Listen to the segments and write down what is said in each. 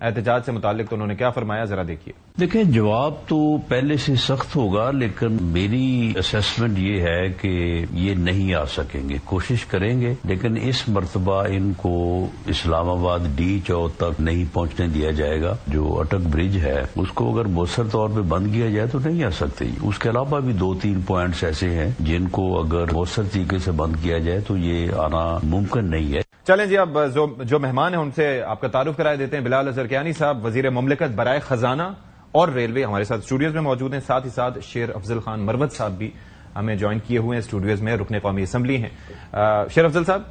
احتجاج سے متعلق تو انہوں نے کیا فرمایا، ذرا دیکھیے۔ دیکھیں، جواب تو پہلے سے سخت ہوگا، لیکن میری اسیسمنٹ یہ ہے کہ یہ نہیں آ سکیں گے، کوشش کریں گے، لیکن اس مرتبہ ان کو اسلام آباد ڈی چوک تک نہیں پہنچنے دیا جائے گا۔ جو اٹک برج ہے اس کو اگر مؤثر طور پہ بند کیا جائے تو نہیں آ سکتے۔ اس کے علاوہ بھی 2-3 پوائنٹس ایسے ہیں جن کو اگر مؤثر طریقے سے بند کیا جائے تو یہ آنا ممکن نہیں ہے۔ چلیں جی، اب جو مہمان ہیں ان سے آپ کا تعارف کرائے دیتے ہیں۔ بلال اظہر کیانی صاحب، وزیر مملکت برائے خزانہ اور ریلوے، ہمارے ساتھ اسٹوڈیوز میں موجود ہیں۔ ساتھ ہی ساتھ شیر افضل خان مروت صاحب بھی ہمیں جوائن کیے ہوئے ہیں اسٹوڈیوز میں، رکن قومی اسمبلی ہیں۔ شیر افضل صاحب،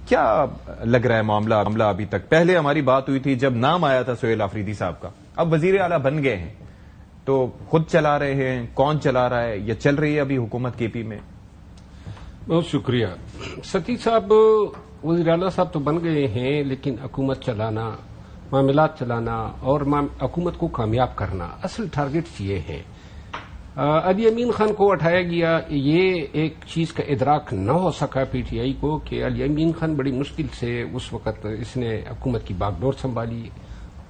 کیا لگ رہا ہے معاملہ ابھی تک؟ پہلے ہماری بات ہوئی تھی جب نام آیا تھا سہیل آفریدی صاحب کا، اب وزیر اعلیٰ بن گئے ہیں تو خود چلا رہے ہیں، کون چلا رہا ہے، یا چل رہی ہے ابھی حکومت کے پی میں؟ بہت شکریہ ستی صاحب۔ وزیر اعلیٰ صاحب تو بن گئے ہیں، لیکن حکومت چلانا، معاملات چلانا اور حکومت کو کامیاب کرنا اصل ٹارگٹ یہ ہے۔ علی امین خان کو اٹھایا گیا، یہ ایک چیز کا ادراک نہ ہو سکا پی ٹی آئی کو کہ علی امین خان بڑی مشکل سے اس وقت اس نے حکومت کی باغ ڈور سنبھالی،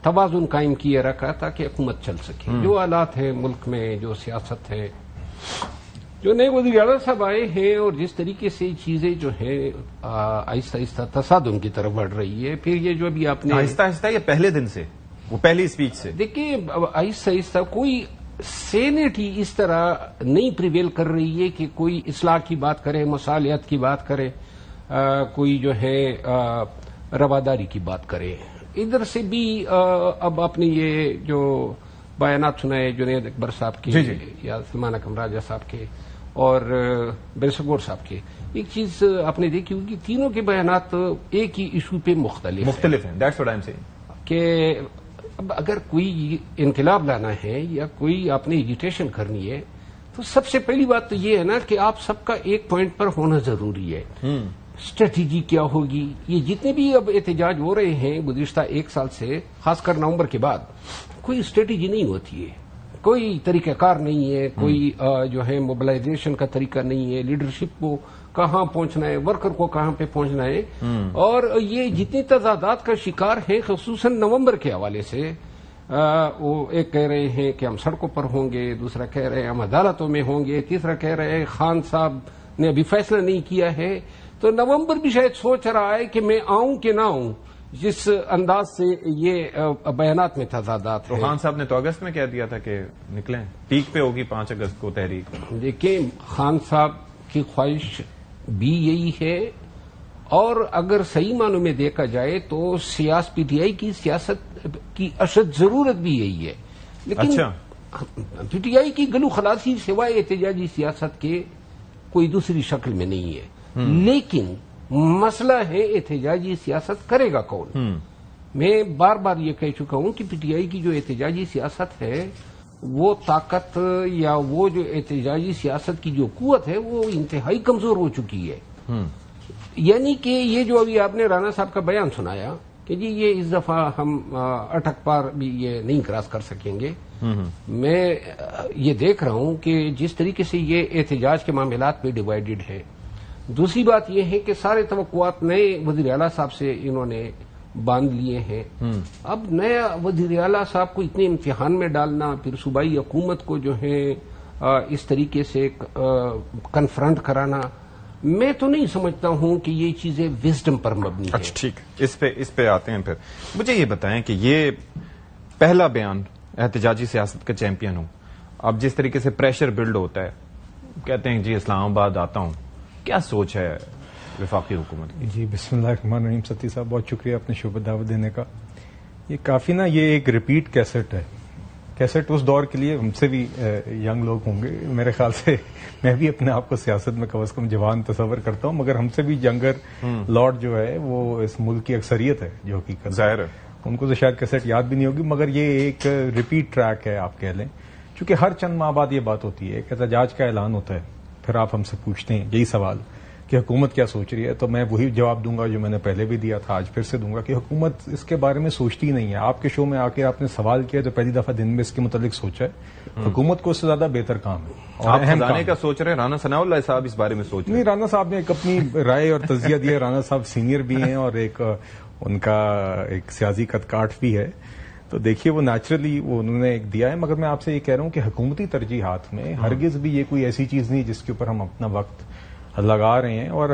توازن قائم کیے رکھا تاکہ حکومت چل سکے۔ جو حالات ہیں ملک میں، جو سیاست ہے، جو نئے وزیر اعلیٰ صاحب آئے ہیں اور جس طریقے سے چیزیں جو ہیں آہستہ آہستہ تصادم کی طرف بڑھ رہی ہے، پھر یہ جو ابھی آپ نے آہستہ آہستہ یہ پہلے دن سے، وہ پہلی اسپیچ سے دیکھیے، آہستہ آہستہ کوئی سینیٹی اس طرح نہیں پریویل کر رہی ہے کہ کوئی اصلاح کی بات کرے، مصالحت کی بات کرے، کوئی جو ہے رواداری کی بات کرے۔ ادھر سے بھی اب آپ نے یہ جو بیانات سنائے جنید اکبر صاحب کے یا سلمان اکرم راجہ صاحب کے اور بیرسگور صاحب کے، ایک چیز آپ نے دیکھی ہوگی، تینوں کے بیانات ایک ہی ایشو پہ مختلف ہیں۔ That's what I'm saying. کہ اب اگر کوئی انقلاب لانا ہے یا کوئی آپ نے ایجیٹیشن کرنی ہے تو سب سے پہلی بات تو یہ ہے نا کہ آپ سب کا ایک پوائنٹ پر ہونا ضروری ہے۔ اسٹریٹجی کیا ہوگی؟ یہ جتنے بھی اب احتجاج ہو رہے ہیں گزشتہ 1 سال سے، خاص کر نومبر کے بعد، کوئی اسٹریٹجی نہیں ہوتی ہے، کوئی طریقہ کار نہیں ہے، کوئی جو ہے موبلائزیشن کا طریقہ نہیں ہے، لیڈرشپ کو کہاں پہنچنا ہے، ورکر کو کہاں پہ پہنچنا ہے۔ اور یہ جتنی تضادات کا شکار ہیں، خصوصاً نومبر کے حوالے سے، وہ ایک کہہ رہے ہیں کہ ہم سڑکوں پر ہوں گے، دوسرا کہہ رہے ہیں ہم عدالتوں میں ہوں گے، تیسرا کہہ رہے ہیں خان صاحب نے ابھی فیصلہ نہیں کیا ہے۔ تو نومبر بھی شاید سوچ رہا ہے کہ میں آؤں کہ نہ آؤں، جس انداز سے یہ بیانات میں تضادات ہیں۔ خان صاحب نے تو اگست میں کہہ دیا تھا کہ نکلیں، پیک پہ ہوگی 5 اگست کو تحریک۔ دیکھیں، خان صاحب کی خواہش بھی یہی ہے، اور اگر صحیح معنوں میں دیکھا جائے تو پی ٹی آئی کی سیاست کی اشد ضرورت بھی یہی ہے، لیکن پی ٹی آئی کی گلو خلاصی سوائے احتجاجی سیاست کے کوئی دوسری شکل میں نہیں ہے۔ لیکن مسئلہ ہے احتجاجی سیاست کرے گا کون؟ میں بار بار یہ کہہ چکا ہوں کہ پی ٹی آئی کی جو احتجاجی سیاست ہے، وہ طاقت یا وہ جو احتجاجی سیاست کی جو قوت ہے وہ انتہائی کمزور ہو چکی ہے۔ یعنی کہ یہ جو ابھی آپ نے رانا صاحب کا بیان سنایا کہ جی یہ اس دفعہ ہم اٹک پار بھی یہ نہیں کراس کر سکیں گے، میں یہ دیکھ رہا ہوں کہ جس طریقے سے یہ احتجاج کے معاملات پہ ڈیوائیڈڈ ہے۔ دوسری بات یہ ہے کہ سارے توقعات نئے وزیر اعلیٰ صاحب سے انہوں نے باندھ لیے ہیں۔ اب نیا وزیر اعلیٰ صاحب کو اتنے امتحان میں ڈالنا، پھر صوبائی حکومت کو جو ہے اس طریقے سے کنفرنٹ کرانا، میں تو نہیں سمجھتا ہوں کہ یہ چیزیں وزڈم پر مبنی ہیں۔ اچھا ٹھیک، اس پہ آتے ہیں۔ پھر مجھے یہ بتائیں کہ یہ پہلا بیان احتجاجی سیاست کا چیمپئن ہوں، اب جس طریقے سے پریشر بلڈ ہوتا ہے، کہتے ہیں جی اسلام آباد آتا ہوں، کیا سوچ ہے وفاقی حکومت کی؟ جی بسم اللہ الرحمن الرحیم۔ ستی صاحب بہت شکریہ اپنے شو پر دعوت دینے کا۔ یہ کافی نا، یہ ایک ریپیٹ کیسٹ ہے۔ کیسٹ اس دور کے لیے ہم سے بھی ینگ لوگ ہوں گے میرے خیال سے، میں بھی اپنے آپ کو سیاست میں کم از کم جوان تصور کرتا ہوں، مگر ہم سے بھی ینگر لارڈ جو ہے وہ اس ملک کی اکثریت ہے جو حقیقت ظاہر ہے، ان کو تو شاید کیسٹ یاد بھی نہیں ہوگی، مگر یہ ایک ریپیٹ ٹریک ہے آپ کہہ لیں، چونکہ ہر چند ماہ بعد یہ بات ہوتی ہے کہ احتجاج کا اعلان ہوتا ہے، پھر آپ ہم سے پوچھتے ہیں یہی سوال کہ حکومت کیا سوچ رہی ہے، تو میں وہی جواب دوں گا جو میں نے پہلے بھی دیا تھا، آج پھر سے دوں گا کہ حکومت اس کے بارے میں سوچتی نہیں ہے۔ آپ کے شو میں آ کے آپ نے سوال کیا تو پہلی دفعہ دن میں اس کے متعلق سوچا ہے، حکومت کو اس سے زیادہ بہتر کام ہے اور اہم خزانے کا سوچ رہے ہیں۔ رانا ثناء اللہ صاحب اس بارے میں سوچ رہے ہیں؟ نہیں، رانا صاحب نے ایک اپنی رائے اور تجزیہ دیا، رانا صاحب سینئر بھی ہیں اور ایک ان کا ایک سیاسی قد کاٹ بھی ہے، تو دیکھیے وہ نیچرلی وہ انہوں نے ایک دیا ہے، مگر میں آپ سے یہ کہہ رہا ہوں کہ حکومتی ترجیحات میں ہرگز بھی یہ کوئی ایسی چیز نہیں جس کے اوپر ہم اپنا وقت لگا رہے ہیں. اور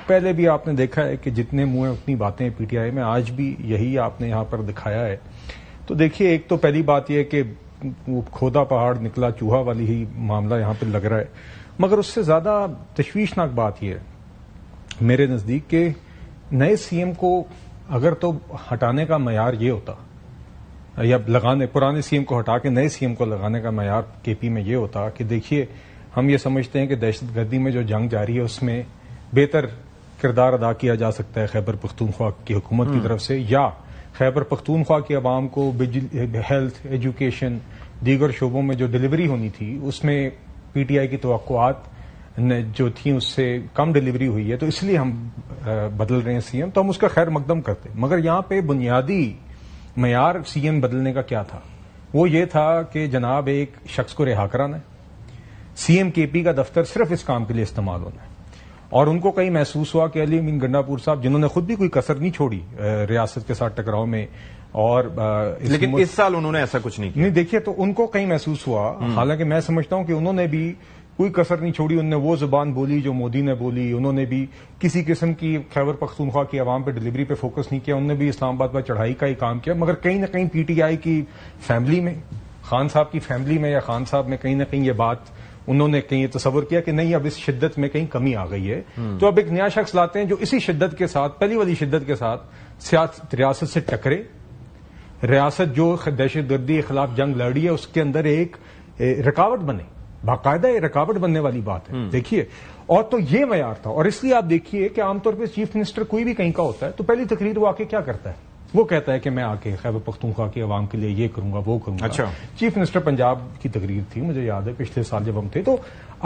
پہلے بھی آپ نے دیکھا ہے کہ جتنے منہ ہیں اتنی باتیں پی ٹی آئی میں، آج بھی یہی آپ نے یہاں پر دکھایا ہے. تو دیکھیے ایک تو پہلی بات یہ ہے کہ وہ کھودا پہاڑ نکلا چوہا والی ہی معاملہ یہاں پہ لگ رہا ہے، مگر اس سے زیادہ تشویشناک بات یہ ہے میرے نزدیک کہ نئے سی ایم کو اگر تو ہٹانے کا معیار یہ ہوتا یا لگانے پرانے سی ایم کو ہٹا کے نئے سی ایم کو لگانے کا معیار کے پی میں یہ ہوتا کہ دیکھیے ہم یہ سمجھتے ہیں کہ دہشت گردی میں جو جنگ جاری ہے اس میں بہتر کردار ادا کیا جا سکتا ہے خیبر پختونخوا کی حکومت کی طرف سے، یا خیبر پختونخوا کی عوام کو ہیلتھ، ایجوکیشن، دیگر شعبوں میں جو ڈلیوری ہونی تھی اس میں پی ٹی آئی کی توقعات جو تھیں اس سے کم ڈلیوری ہوئی ہے، تو اس لیے ہم بدل رہے ہیں سی ایم. تو ہم اس کا خیر مقدم کرتے، مگر یہاں پہ بنیادی معیار سی ایم بدلنے کا کیا تھا؟ وہ یہ تھا کہ جناب ایک شخص کو رہا کرانا ہے، سی ایم کے پی کا دفتر صرف اس کام کے لیے استعمال ہونا ہے. اور ان کو کہیں محسوس ہوا کہ علی امین گنڈاپور صاحب جنہوں نے خود بھی کوئی کسر نہیں چھوڑی ریاست کے ساتھ ٹکراؤ میں، اور لیکن اس سال انہوں نے ایسا کچھ نہیں کیا. نہیں دیکھیے تو ان کو کہیں محسوس ہوا، حالانکہ میں سمجھتا ہوں کہ انہوں نے بھی کوئی کسر نہیں چھوڑی. انہوں نے وہ زبان بولی جو مودی نے بولی، انہوں نے بھی کسی قسم کی خیبر پختونخوا کی عوام پہ ڈلیوری پہ فوکس نہیں کیا، انہوں نے بھی اسلام آباد پر چڑھائی کا ہی کام کیا. مگر کہیں نہ کہیں پی ٹی آئی کی فیملی میں، خان صاحب کی فیملی میں یا خان صاحب میں کہیں نہ کہیں یہ بات انہوں نے کہیں تصور کیا کہ نہیں اب اس شدت میں کہیں کمی آ گئی ہے، تو اب ایک نیا شخص لاتے ہیں جو اسی شدت کے ساتھ، پہلی والی شدت کے ساتھ ریاست سے ٹکرے. ریاست جو دہشت گردی کے خلاف جنگ لڑ رہی ہے اس کے اندر ایک رکاوٹ بنے، باقاعدہ یہ رکاوٹ بننے والی بات ہے. دیکھیے اور تو یہ معیار تھا. اور اس لیے آپ دیکھیے کہ عام طور پہ چیف منسٹر کوئی بھی کہیں کا ہوتا ہے تو پہلی تقریر وہ آ کے کیا کرتا ہے؟ وہ کہتا ہے کہ میں آ کے خیبر پختونخوا کی عوام کے لیے یہ کروں گا وہ کروں گا. اچھا، چیف منسٹر پنجاب کی تقریر تھی مجھے یاد ہے پچھلے سال جب ہم تھے، تو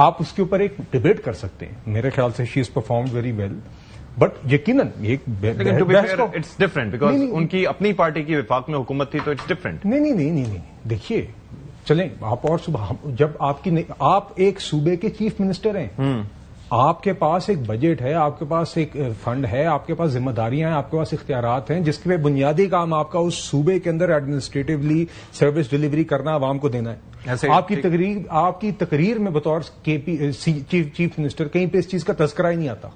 آپ اس کے اوپر ایک ڈبیٹ کر سکتے ہیں. میرے خیال سے she is performed very well, but یقیناً اٹس ڈفرنٹ بیکاز ان کی اپنی پارٹی کی وفاق میں حکومت تھی تو اٹس ڈفرنٹ. نہیں دیکھیے چلیں آپ اور صبح جب آپ ایک صوبے کے چیف منسٹر ہیں، آپ کے پاس ایک بجٹ ہے، آپ کے پاس ایک فنڈ ہے، آپ کے پاس ذمہ داریاں ہیں، آپ کے پاس اختیارات ہیں، جس کے بنیادی کام آپ کا اس صوبے کے اندر ایڈمنسٹریٹولی سروس ڈلیوری کرنا، عوام کو دینا ہے. آپ کی تقریر میں بطور چیف منسٹر کہیں پہ اس چیز کا تذکرہ ہی نہیں آتا.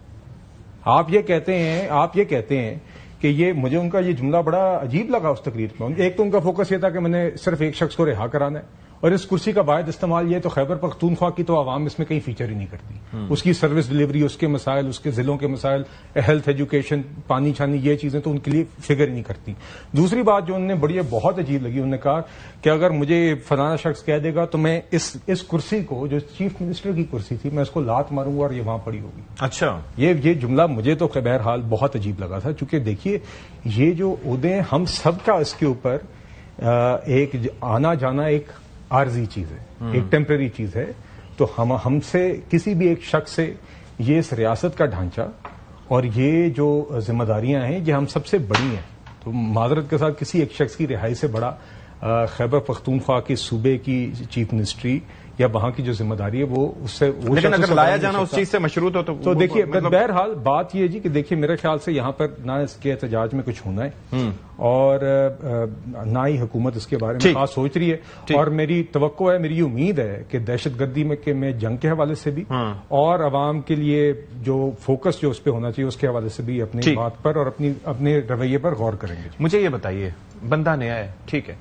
آپ یہ کہتے ہیں کہ یہ مجھے ان کا یہ جملہ بڑا عجیب لگا اس تقریر میں. ایک تو ان کا فوکس یہ تھا کہ میں نے صرف ایک شخص کو رہا کرانا ہے، اور اس کرسی کا واحد استعمال یہ تو خیبر پختونخوا کی تو عوام اس میں کہیں فیچر ہی نہیں کرتی. اس کی سروس ڈلیوری، اس کے مسائل، اس کے ضلعوں کے مسائل، ہیلتھ، ایجوکیشن، پانی چھانی، یہ چیزیں تو ان کے لیے فگر ہی نہیں کرتی. دوسری بات جو انہوں نے بہت عجیب لگی، انہوں نے کہا کہ اگر مجھے فلانا شخص کہہ دے گا تو میں اس کرسی کو جو چیف منسٹر کی کرسی تھی میں اس کو لات ماروں گا اور یہ وہاں پڑی ہوگی. اچھا، یہ جملہ مجھے تو بہرحال بہت عجیب لگا تھا، چونکہ دیکھیے یہ جو عہدے ہم سب کا اس کے اوپر ایک آنا جانا ایک عارضی چیز ہے، ایک ٹیمپرری چیز ہے. تو ہم سے کسی بھی ایک شخص سے یہ اس ریاست کا ڈھانچہ اور یہ جو ذمہ داریاں ہیں یہ ہم سب سے بڑی ہیں. تو معذرت کے ساتھ کسی ایک شخص کی رہائی سے بڑا خیبر پختونخوا کے صوبے کی چیف منسٹری یا وہاں کی جو ذمہ داری ہے وہ اس سے لیکن اگر لایا جانا اس چیز سے مشروط ہو تو دیکھیے بہرحال بات یہ جی کہ دیکھیے میرے خیال سے یہاں پر نہ اس کے احتجاج میں کچھ ہونا ہے اور نہ ہی حکومت اس کے بارے میں خاص سوچ رہی ہے. اور میری توقع ہے، میری امید ہے کہ دہشت گردی میں جنگ کے حوالے سے بھی اور عوام کے لیے جو فوکس جو اس پہ ہونا چاہیے اس کے حوالے سے بھی اپنی بات پر اور اپنے رویے پر غور کریں گے. مجھے یہ بتائیے، بندہ نیا ہے ٹھیک ہے،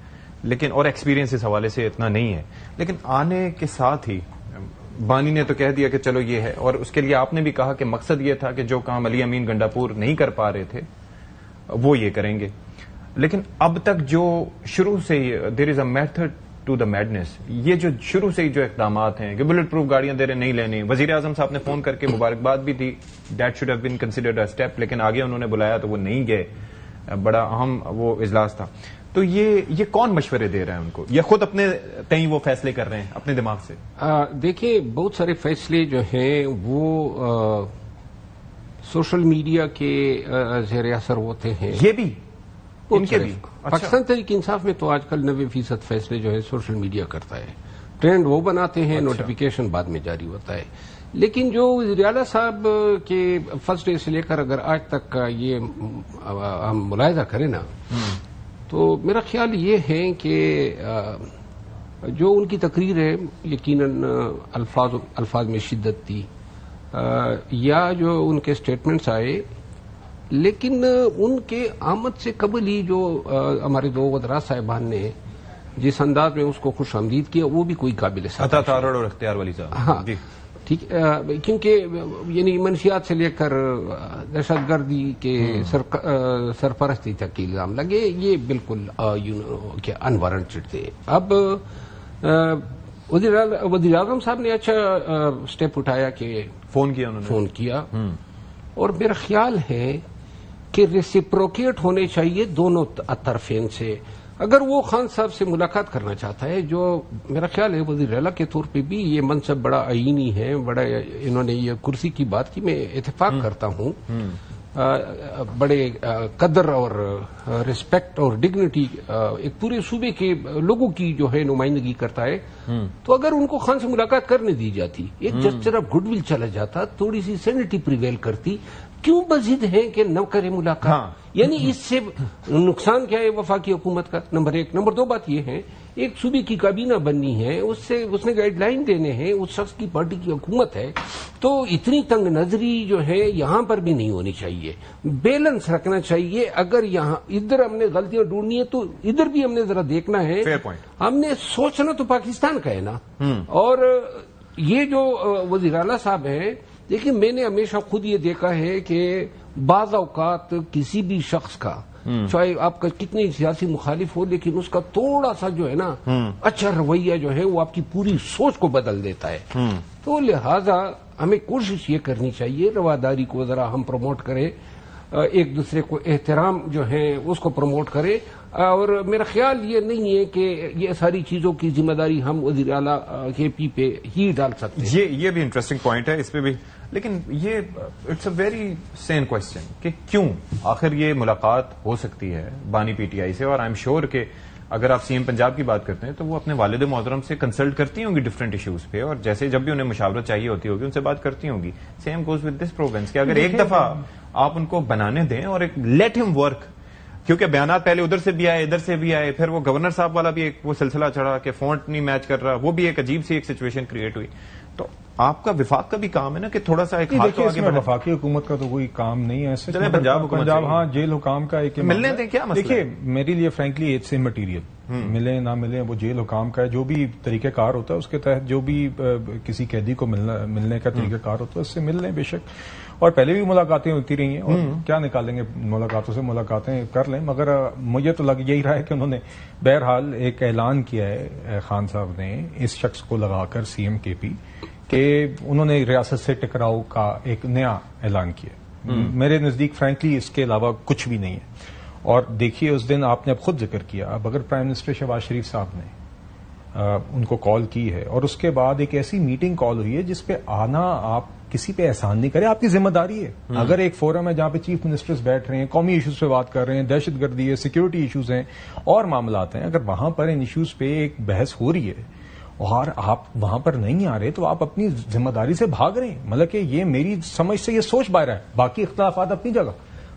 لیکن اور ایکسپیرینس اس حوالے سے اتنا نہیں ہے، لیکن آنے کے ساتھ ہی بانی نے تو کہہ دیا کہ چلو یہ ہے، اور اس کے لیے آپ نے بھی کہا کہ مقصد یہ تھا کہ جو کام علی امین گنڈاپور نہیں کر پا رہے تھے وہ یہ کریں گے. لیکن اب تک جو شروع سے ہی there is a method to the madness, یہ جو شروع سے ہی جو اقدامات ہیں کہ بلٹ پروف گاڑیاں دے رہے نہیں لینی، وزیر اعظم صاحب نے فون کر کے مبارکباد بھی دی، that should have been considered a step, لیکن آگے انہوں نے بلایا تو وہ نہیں گئے، بڑا اہم وہ اجلاس تھا. تو یہ کون مشورے دے رہے ہیں ان کو، یہ خود اپنے تئیں وہ فیصلے کر رہے ہیں اپنے دماغ سے؟ دیکھیے بہت سارے فیصلے جو ہیں وہ سوشل میڈیا کے زیر اثر ہوتے ہیں. یہ بھی ان کے بھی پاکستان تحریک انصاف میں تو آج کل 90% فیصلے جو ہے سوشل میڈیا کرتا ہے، ٹرینڈ وہ بناتے ہیں، نوٹیفیکیشن بعد میں جاری ہوتا ہے. لیکن جو وزیر اعلیٰ صاحب کے فرسٹ ڈے سے لے کر اگر آج تک کا یہ ہم ملاحظہ کریں نا تو میرا خیال یہ ہے کہ جو ان کی تقریر ہے یقیناً الفاظ میں شدت تھی یا جو ان کے اسٹیٹمنٹس آئے، لیکن ان کے آمد سے قبل ہی جو ہمارے دو وزراء صاحبان نے جس انداز میں اس کو خوش آمدید کیا وہ بھی کوئی قابل عطا تارڑ اور اختیار ولی صاحب. ہاں جی ٹھیک، کیونکہ یعنی منشیات سے لے کر دہشت گردی کے سرپرستی تک کے الزام لگے، یہ بالکل انوارنٹڈ تھے. اب وزیر اعظم صاحب نے اچھا اسٹیپ اٹھایا کہ فون کیا انہوں نے، فون کیا، اور میرا خیال ہے کہ ریسیپروکیٹ ہونے چاہیے دونوں طرفین سے. اگر وہ خان صاحب سے ملاقات کرنا چاہتا ہے، جو میرا خیال ہے وزیر اعلیٰ کے طور پہ بھی یہ منصب بڑا آئینی ہے، بڑا انہوں نے یہ کرسی کی بات کی، میں اتفاق کرتا ہوں، بڑے قدر اور رسپیکٹ اور ڈگنیٹی ایک پورے صوبے کے لوگوں کی جو ہے نمائندگی کرتا ہے. تو اگر ان کو خان سے ملاقات کرنے دی جاتی، ایک جسچر آف گڈ ول چلا جاتا، تھوڑی سی سینٹی پریویل کرتی، کیوں بزد ہے کہ نہ کرے ملاقات؟ یعنی اس سے نقصان کیا ہے وفاقی حکومت کا؟ نمبر ایک. نمبر دو بات یہ ہے، ایک صوبے کی کابینہ بننی ہے، اس نے گائیڈ لائن دینے ہیں، اس شخص کی پارٹی کی حکومت ہے، تو اتنی تنگ نظری جو ہے یہاں پر بھی نہیں ہونی چاہیے، بیلنس رکھنا چاہیے. اگر یہاں ادھر ہم نے غلطیاں ڈھونڈنی ہے تو ادھر بھی ہم نے ذرا دیکھنا ہے. ہم نے سوچنا تو پاکستان کا ہے نا. اور یہ جو وزیر اعلیٰ صاحب ہیں، دیکھیں میں نے ہمیشہ خود یہ دیکھا ہے کہ بعض اوقات کسی بھی شخص کا، چاہے آپ کا کتنی سیاسی مخالف ہو، لیکن اس کا تھوڑا سا جو ہے نا اچھا رویہ جو ہے وہ آپ کی پوری سوچ کو بدل دیتا ہے. تو لہذا ہمیں کوشش یہ کرنی چاہیے رواداری کو ذرا ہم پروموٹ کریں، ایک دوسرے کو احترام جو ہے اس کو پروموٹ کریں. اور میرا خیال یہ نہیں ہے کہ یہ ساری چیزوں کی ذمہ داری ہم وزیر اعلیٰ کے پی پہ ہی ڈال سکتے ہیں. یہ بھی انٹرسٹنگ پوائنٹ ہے، اس پہ بھی. لیکن یہ it's a very seen question کہ کیوں آخر یہ ملاقات ہو سکتی ہے بانی پی ٹی آئی سے. اور آئی ایم شیور کہ اگر آپ سی ایم پنجاب کی بات کرتے ہیں تو وہ اپنے والد محترم سے کنسلٹ کرتی ہوں گی ڈفرینٹ ایشوز پہ، اور جیسے جب بھی انہیں مشاورت چاہیے ہوتی ہوگی ان سے بات کرتی ہوں گی. Same goes with this province کہ اگر ایک دفعہ آپ ان کو بنانے دیں اور ایک لیٹ ہم ورک، کیونکہ بیانات پہلے ادھر سے بھی آئے ادھر سے بھی آئے، پھر وہ گورنر صاحب والا بھی ایک وہ سلسلہ چڑھا کہ فونٹ نہیں میچ کر رہا، وہ بھی ایک عجیب سی ایک سچویشن کریٹ ہوئی. تو آپ کا وفاق کا بھی کام ہے نا کہ تھوڑا سا ایک ہاتھ آگے بڑھے. وفاقی حکومت کا تو کوئی کام نہیں ہے ایسے. پنجاب ہاں جیل حکام کا ایک ملنے دیں کیا مسئلہ؟ دیکھیے میرے لیے فرینکلی اٹس امٹیریل، ملیں نہ ملیں وہ جیل حکام کا ہے. جو بھی طریقہ کار ہوتا ہے اس کے تحت جو بھی کسی قیدی کو ملنے کا طریقہ کار ہوتا ہے اس سے مل لیں بے شک. اور پہلے بھی ملاقاتیں ہوتی رہی ہیں، اور کیا نکالیں گے ملاقاتوں سے، ملاقاتیں کر لیں. مگر مجھے تو لگ یہی رہا ہے کہ انہوں نے بہرحال ایک اعلان کیا ہے خان صاحب نے اس شخص کو لگا کر سی ایم کے پی کہ انہوں نے ریاست سے ٹکراؤ کا ایک نیا اعلان کیا. میرے نزدیک فرینکلی اس کے علاوہ کچھ بھی نہیں ہے. اور دیکھیے اس دن آپ نے اب خود ذکر کیا، اب اگر پرائم منسٹر شہباز شریف صاحب نے ان کو کال کی ہے اور اس کے بعد ایک ایسی میٹنگ کال ہوئی ہے جس پہ آنا آپ کسی پہ احسان نہیں کرے، آپ کی ذمہ داری ہے. اگر ایک فورم ہے جہاں پہ چیف منسٹرز بیٹھ رہے ہیں، قومی ایشوز پہ بات کر رہے ہیں، دہشت گردی ہے، سیکورٹی ایشوز ہیں اور معاملات ہیں، اگر وہاں پر ان ایشوز پہ ایک بحث ہو رہی ہے اور آپ وہاں پر نہیں آ رہے تو آپ اپنی ذمہ داری سے بھاگ رہے ہیں. مطلب کہ یہ میری سمجھ سے یہ سوچ باہر ہے، باقی اختلافات اپنی جگہ،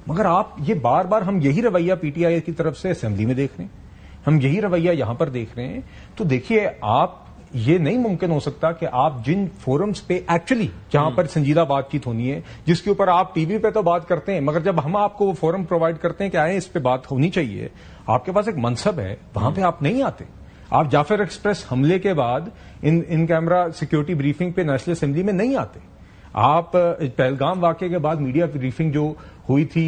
مگر آپ یہ بار بار ہم یہی رویہ پی ٹی آئی کی طرف سے اسمبلی میں دیکھ رہے ہیں، ہم یہی رویہ یہاں پر دیکھ رہے ہیں. تو دیکھیے آپ یہ نہیں ممکن ہو سکتا کہ آپ جن فورمز پہ ایکچولی جہاں پر سنجیدہ بات چیت ہونی ہے، جس کے اوپر آپ ٹی وی پہ تو بات کرتے ہیں، مگر جب ہم آپ کو وہ فورم پرووائڈ کرتے ہیں کہ آئیں اس پہ بات ہونی چاہیے، آپ کے پاس ایک منصب ہے، وہاں پہ آپ نہیں آتے. آپ جعفر ایکسپریس حملے کے بعد ان کیمرہ سیکیورٹی بریفنگ پہ نیشنل اسمبلی میں نہیں آتے. آپ پہلگام واقعے کے بعد میڈیا بریفنگ جو ہوئی تھی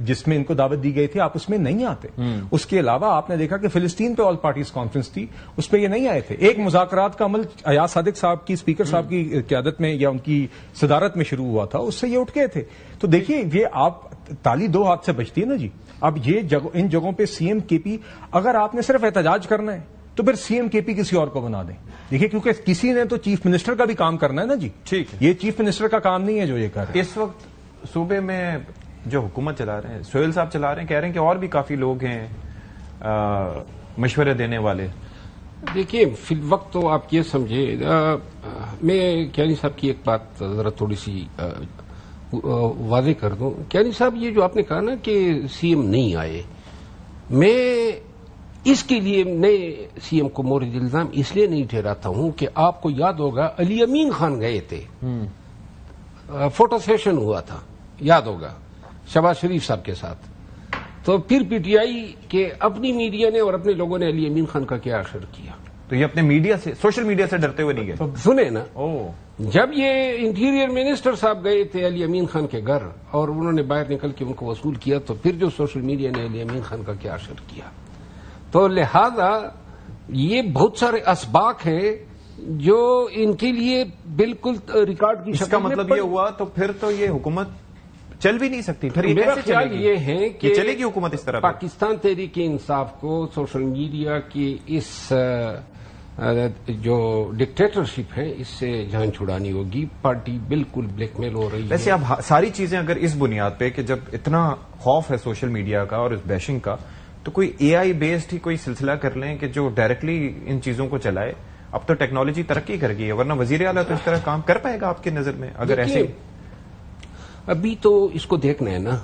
جس میں ان کو دعوت دی گئی تھی، آپ اس میں نہیں آتے. اس کے علاوہ آپ نے دیکھا کہ فلسطین پہ آل پارٹیز کانفرنس تھی، اس پہ یہ نہیں آئے تھے. ایک مذاکرات کا عمل ایاز صادق صاحب کی اسپیکر صاحب کی قیادت میں یا ان کی صدارت میں شروع ہوا تھا، اس سے یہ اٹھ گئے تھے. تو دیکھیے یہ آپ تالی دو ہاتھ سے بچتی ہے نا جی. اب یہ ان جگہوں پہ سی ایم کے پی، اگر آپ نے صرف احتجاج کرنا ہے تو پھر سی ایم کے پی کسی اور کو بنا دیں. دیکھیے کیونکہ کسی نے تو چیف منسٹر کا بھی کام کرنا ہے نا جی. ٹھیک ہے، یہ چیف منسٹر کا کام نہیں ہے جو یہ کر رہے ہیں. اس وقت صوبے میں جو حکومت چلا رہے ہیں سہیل صاحب چلا رہے ہیں، کہہ رہے ہیں کہ اور بھی کافی لوگ ہیں مشورے دینے والے. دیکھیے فی الوقت تو آپ یہ سمجھے، میں کیانی صاحب کی ایک بات ذرا تھوڑی سی واضح کر دوں. کیانی صاحب یہ جو آپ نے کہا نا کہ سی ایم نہیں آئے، میں اس کے لیے نئے سی ایم کو مورد الزام اس لیے نہیں ٹھہراتا ہوں کہ آپ کو یاد ہوگا علی امین خان گئے تھے، فوٹو سیشن ہوا تھا، یاد ہوگا شہباز شریف صاحب کے ساتھ، تو پھر پی ٹی آئی کے اپنی میڈیا نے اور اپنے لوگوں نے علی امین خان کا کیا اثر کیا؟ تو یہ اپنے میڈیا سے، سوشل میڈیا سے ڈرتے ہوئے نہیں گئے؟ سنیں نا، جب یہ انٹیریئر منسٹر صاحب گئے تھے علی امین خان کے گھر اور انہوں نے باہر نکل کے ان کو وصول کیا، تو پھر جو سوشل میڈیا نے علی امین خان کا کیا اثر کیا؟ تو لہذا یہ بہت سارے اسباق ہیں جو ان کے لیے بالکل ریکارڈ کی شکل میں، اس کا مطلب یہ ہوا تو پھر تو یہ حکومت چل بھی نہیں سکتی، پھر میرا خیال یہ ہے کہ چلے گی حکومت اس طرح؟ پاکستان تحریک انصاف کو سوشل میڈیا کی اس جو ڈکٹیٹرشپ ہے اس سے جان چھڑانی ہوگی، پارٹی بالکل بلیک میل ہو رہی ہے۔ ویسے اب ساری چیزیں اگر اس بنیاد پہ کہ جب اتنا خوف ہے سوشل میڈیا کا اور اس بیشنگ کا، تو کوئی اے آئی بیسڈ ہی کوئی سلسلہ کر لیں کہ جو ڈائریکٹلی ان چیزوں کو چلائے۔ اب تو ٹیکنالوجی ترقی کر گئی ہے، ورنہ وزیر اعلیٰ تو اس طرح کام کر پائے گا آپ کی نظر میں اگر ایسے؟ ابھی تو اس کو دیکھنا ہے نا،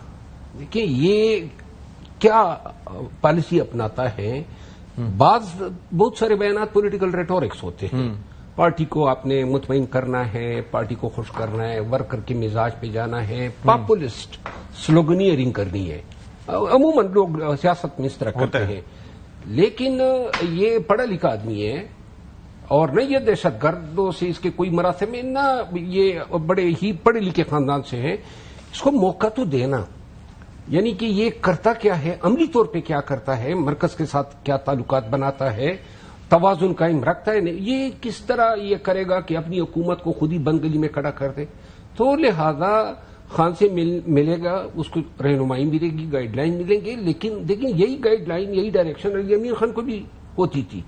دیکھیں یہ کیا پالیسی اپناتا ہے۔ بہت سارے بیانات پولیٹیکل ریٹورکس ہوتے ہیں، پارٹی کو آپ نے مطمئن کرنا ہے، پارٹی کو خوش کرنا ہے، ورکر کے مزاج پہ جانا ہے، پاپولسٹ سلوگنیئرنگ کرنی ہے، عموماً لوگ سیاست میں اس طرح کرتے ہیں۔ لیکن یہ پڑھا لکھا آدمی ہے اور نہ یہ دہشت گردوں سے اس کے کوئی مراسم میں، نہ یہ بڑے ہی پڑھے لکھے خاندان سے ہیں، اس کو موقع تو دینا، یعنی کہ یہ کرتا کیا ہے، عملی طور پہ کیا کرتا ہے، مرکز کے ساتھ کیا تعلقات بناتا ہے، توازن قائم رکھتا ہے، یہ کس طرح یہ کرے گا کہ اپنی حکومت کو خود ہی بنگلی میں کھڑا کر دے۔ تو لہذا خان سے ملے گا، اس کو رہنمائی ملے گی، گائیڈ لائن ملیں گے، لیکن دیکھیں یہی گائیڈ لائن، یہی ڈائریکشن علی امین خان کو بھی ہوتی تھی،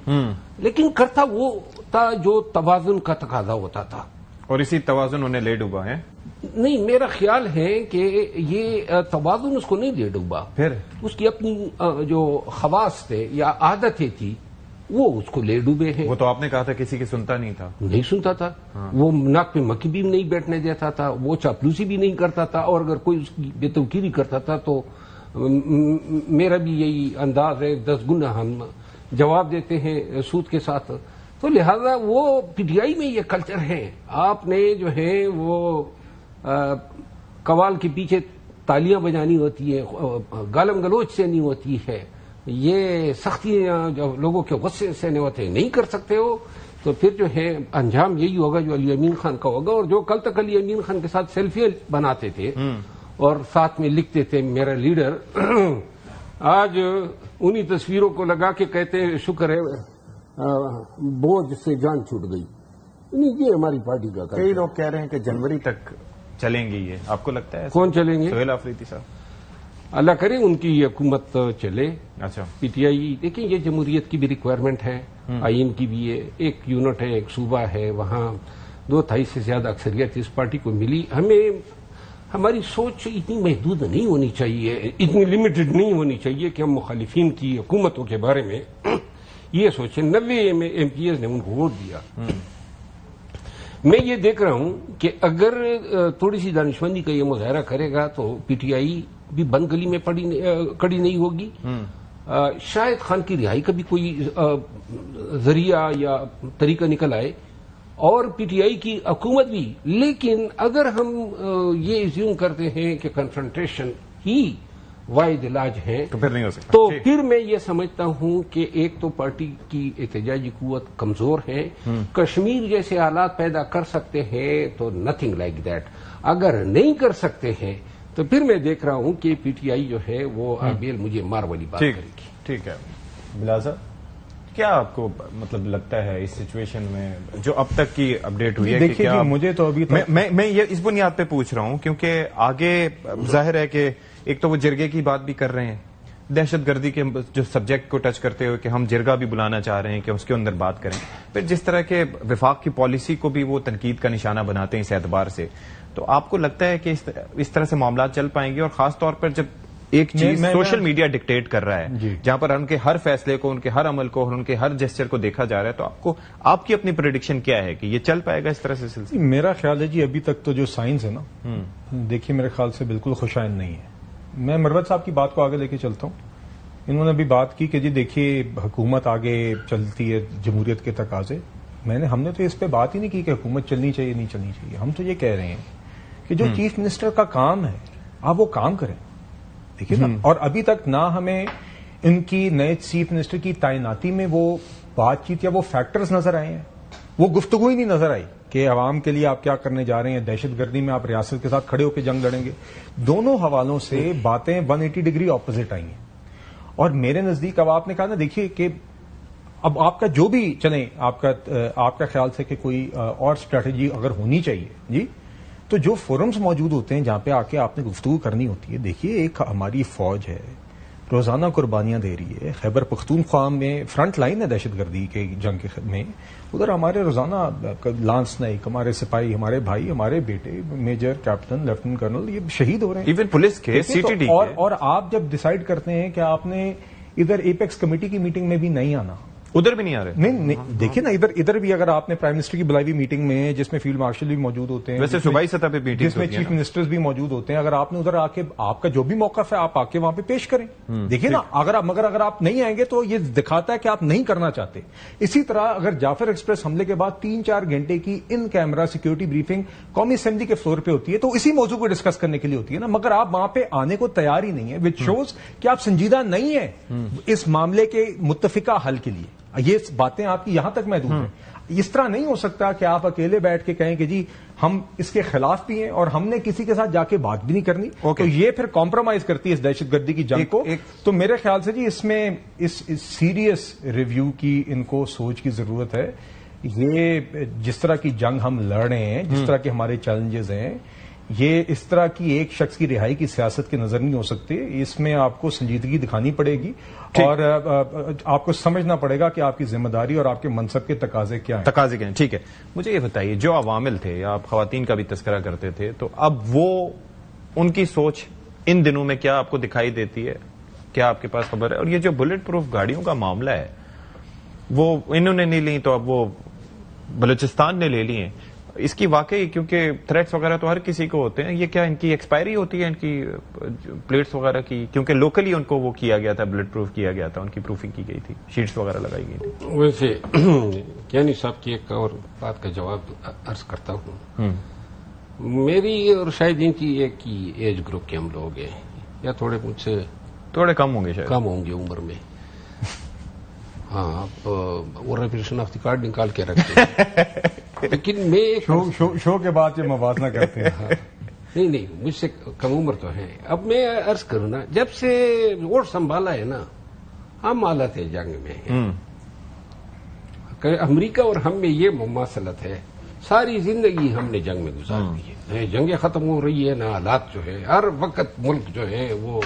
لیکن کرتا وہ تھا جو توازن کا تقاضا ہوتا تھا، اور اسی توازن انہیں لے ڈوبا ہے۔ نہیں، میرا خیال ہے کہ یہ توازن اس کو نہیں لے ڈوبا، پھر اس کی اپنی جو خواص تھے یا عادتیں تھی وہ اس کو لے ڈوبے ہیں۔ وہ تو آپ نے کہا تھا کسی کی سنتا نہیں تھا، نہیں سنتا تھا، وہ ناک پہ مکھی بھی نہیں بیٹھنے دیتا تھا، وہ چاپلوسی بھی نہیں کرتا تھا، اور اگر کوئی اس کی بے توقیری کرتا تھا تو میرا بھی یہی انداز ہے، 10 گنا ہم جواب دیتے ہیں سود کے ساتھ۔ تو لہذا وہ پی ٹی آئی میں یہ کلچر ہے، آپ نے جو ہے وہ قوال کے پیچھے تالیاں بجانی ہوتی ہے، گالم گلوچ سے نہیں ہوتی ہے، یہ سختیاں جو لوگوں کے غصے سے نہیں ہوتے، نہیں کر سکتے ہو تو پھر جو ہے انجام یہی ہوگا جو علی امین خان کا ہوگا۔ اور جو کل تک علی امین خان کے ساتھ سیلفی بناتے تھے اور ساتھ میں لکھتے تھے میرا لیڈر، آج انہی تصویروں کو لگا کے کہتے ہیں شکر ہے بوجھ سے جان چھوٹ گئی۔ یہ ہماری پارٹی کا کئی لوگ کہہ رہے ہیں کہ جنوری تک چلیں گی یہ، آپ کو لگتا ہے؟ کون چلیں گے؟ سہیل آفریدی صاحب۔ اللہ کرے ان کی یہ حکومت چلے۔ اچھا، پی ٹی آئی دیکھیں یہ جمہوریت کی بھی ریکوائرمنٹ ہے، آئین کی بھی ہے، ایک یونٹ ہے، ایک صوبہ ہے، وہاں 2/3 سے زیادہ اکثریت اس پارٹی کو ملی۔ ہماری سوچ اتنی محدود نہیں ہونی چاہیے، اتنی لمیٹڈ نہیں ہونی چاہیے کہ ہم مخالفین کی حکومتوں کے بارے میں یہ سوچیں۔ 90 ایم پی ایز نے ان کو ووٹ دیا۔ میں یہ دیکھ رہا ہوں کہ اگر تھوڑی سی دانشمندی کا یہ مظاہرہ کرے گا تو پی ٹی آئی بھی بند گلی میں کڑی نہیں ہوگی۔ شاید خان کی رہائی کا بھی کوئی ذریعہ یا طریقہ نکل آئے اور پی ٹی آئی کی حکومت بھی۔ لیکن اگر ہم یہ ایزیوم کرتے ہیں کہ کنفرنٹیشن ہی واحد علاج ہے تو پھر نہیں ہو سکتا۔ تو پھر میں یہ سمجھتا ہوں کہ ایک تو پارٹی کی احتجاجی قوت کمزور ہے، کشمیر جیسے حالات پیدا کر سکتے ہیں تو نتھنگ لائک دیٹ، اگر نہیں کر سکتے ہیں تو پھر میں دیکھ رہا ہوں کہ پی ٹی آئی جو ہے وہ آبیل مجھے مار والی بات کرے گی۔ ٹھیک ہے بلال صاحب، کیا آپ کو مطلب لگتا ہے اس سچویشن میں جو اب تک کی اپڈیٹ ہوئی ہے؟ دیکھیے مجھے تو ابھی میں یہ اس بنیاد پہ پوچھ رہا ہوں کیونکہ آگے ظاہر ہے کہ ایک تو وہ جرگے کی بات بھی کر رہے ہیں، دہشت گردی کے جو سبجیکٹ کو ٹچ کرتے ہوئے کہ ہم جرگہ بھی بلانا چاہ رہے ہیں کہ اس کے اندر بات کریں، پھر جس طرح کے وفاق کی پالیسی کو بھی وہ تنقید کا نشانہ بناتے ہیں اس اعتبار سے، تو آپ کو لگتا ہے کہ اس طرح سے معاملات چل پائیں گے؟ اور خاص طور پر جب ایک چیز سوشل میڈیا ڈکٹیٹ کر رہا ہے جہاں پر ان کے ہر فیصلے کو، ان کے ہر عمل کو اور ان کے ہر جیسچر کو دیکھا جا رہا ہے، تو آپ کی اپنی پریڈکشن کیا ہے کہ یہ چل پائے گا اس طرح سے سلسلہ؟ میرا خیال ہے جی ابھی تک تو جو سائنس ہے نا، دیکھیے میرے خیال سے بالکل خوشائند نہیں ہے۔ میں مروت صاحب کی بات کو آگے لے کے چلتا ہوں انہوں نے بھی بات کی کہ جی دیکھیے حکومت آگے چلتی ہے جمہوریت کے تقاضے. ہم نے تو اس پہ بات ہی نہیں کی کہ حکومت چلنی چاہیے نہیں چلنی چاہیے. ہم تو یہ کہہ رہے ہیں کہ جو چیف منسٹر کا کام ہے آپ وہ کام کریں. دیکھیے نا, اور ابھی تک نہ ہمیں ان کی نئے چیف منسٹر کی تعیناتی میں وہ بات چیت یا وہ فیکٹرز نظر آئے ہیں, وہ گفتگو ہی نہیں نظر آئی کہ عوام کے لیے آپ کیا کرنے جا رہے ہیں, دہشت گردی میں آپ ریاست کے ساتھ کھڑے ہو کے جنگ لڑیں گے. دونوں حوالوں سے باتیں 180 ڈگری اپوزٹ آئی ہیں. اور میرے نزدیک اب آپ نے کہا نا دیکھیے کہ اب آپ کا جو بھی چلیں آپ کا خیال سے کہ کوئی اور اسٹریٹجی اگر ہونی چاہیے جی, تو جو فورمز موجود ہوتے ہیں جہاں پہ آ کے آپ نے گفتگو کرنی ہوتی ہے. دیکھیے ایک ہماری فوج ہے روزانہ قربانیاں دے رہی ہے, خیبر پختونخوا میں فرنٹ لائن ہے دہشت گردی کے جنگ میں, ادھر ہمارے روزانہ لانس نائک, ہمارے سپاہی, ہمارے بھائی, ہمارے بیٹے میجر, کیپٹن, لیفٹنٹ کرنل یہ شہید ہو رہے ہیں. ایون پولیس کے CTD اور آپ جب ڈیسائیڈ کرتے ہیں کہ آپ نے ادھر ایپیکس کمیٹی کی میٹنگ میں بھی نہیں آنا, ادھر بھی نہیں آ رہے. نہیں دیکھیے نا ادھر بھی اگر آپ نے پرائم منسٹر کی بلائی ہوئی میٹنگ میں جس میں فیلڈ مارشل بھی موجود ہوتے ہیں, ویسے صوبائی سطح پہ میٹنگ جس میں چیف منسٹرز بھی موجود ہوتے ہیں, اگر آپ نے ادھر آ کے آپ کا جو بھی موقف ہے آپ آ کے وہاں پہ پیش کریں. دیکھیے نا مگر اگر آپ نہیں آئیں گے تو یہ دکھاتا ہے کہ آپ نہیں کرنا چاہتے. اسی طرح اگر جعفر ایکسپریس حملے کے بعد 3-4 گھنٹے کی ان کیمرہ سیکورٹی بریفنگ قومی اسمبلی کے فلور پہ ہوتی ہے تو اسی موضوع کو ڈسکس کرنے کے لیے ہوتی ہے نا, مگر آپ وہاں پہ آنے کو تیار ہی نہیں ہے, وچ شوز کہ آپ سنجیدہ نہیں ہیں اس معاملے کے متفقہ حل کے لیے. یہ باتیں آپ کی یہاں تک محدود ہیں. اس طرح نہیں ہو سکتا کہ آپ اکیلے بیٹھ کے کہیں کہ جی ہم اس کے خلاف بھی ہیں اور ہم نے کسی کے ساتھ جا کے بات بھی نہیں کرنی. تو یہ پھر کمپرومائز کرتی ہے اس دہشت گردی کی جنگ کو. تو میرے خیال سے جی اس میں اس سیریس ریویو کی ان کو سوچ کی ضرورت ہے. یہ جس طرح کی جنگ ہم لڑ رہے ہیں, جس طرح کے ہمارے چیلنجز ہیں, یہ اس طرح کی ایک شخص کی رہائی کی سیاست کے نظر نہیں ہو سکتے. اس میں آپ کو سنجیدگی دکھانی پڑے گی اور آپ کو سمجھنا پڑے گا کہ آپ کی ذمہ داری اور آپ کے منصب کے تقاضے کیا ہیں. ٹھیک ہے, مجھے یہ بتائیے جو عوامل تھے, آپ خواتین کا بھی تذکرہ کرتے تھے, تو اب وہ ان کی سوچ ان دنوں میں کیا آپ کو دکھائی دیتی ہے, کیا آپ کے پاس خبر ہے؟ اور یہ جو بلٹ پروف گاڑیوں کا معاملہ ہے وہ انہوں نے نہیں لی تو اب وہ بلوچستان نے لے لی ہیں. اس کی واقعی کیونکہ تھریٹس وغیرہ تو ہر کسی کو ہوتے ہیں, یہ کیا ان کی ایکسپائری ہوتی ہے ان کی پلیٹس وغیرہ کی؟ کیونکہ لوکلی ان کو وہ کیا گیا تھا, بلٹ پروف کیا گیا تھا, ان کی پروفنگ کی گئی تھی, شیٹس وغیرہ لگائی گئی تھی. ویسے کیانی صاحب کی ایک اور بات کا جواب عرض کرتا ہوں. میری اور شاید ان کی ایک ہی ایج گروپ کے ہم لوگ ہیں, یا تھوڑے مجھ سے تھوڑے کم ہوں گے, شاید کم ہوں گے عمر میں. ہاں وہ ریپریشن آف دی کارڈ نکال کے رکھتے ہیں. لیکن میں شو کے بعد یہ موازنہ کرتے ہیں. نہیں مجھ سے کم عمر تو ہے. اب میں عرض کروں نا, جب سے ووٹ سنبھالا ہے نا ہم حالت ہے جنگ میں. امریکہ اور ہم میں یہ مماثلت ہے, ساری زندگی ہم نے جنگ میں گزار دی ہے. جنگیں ختم ہو رہی ہے نا, حالات جو ہے ہر وقت ملک جو ہے وہ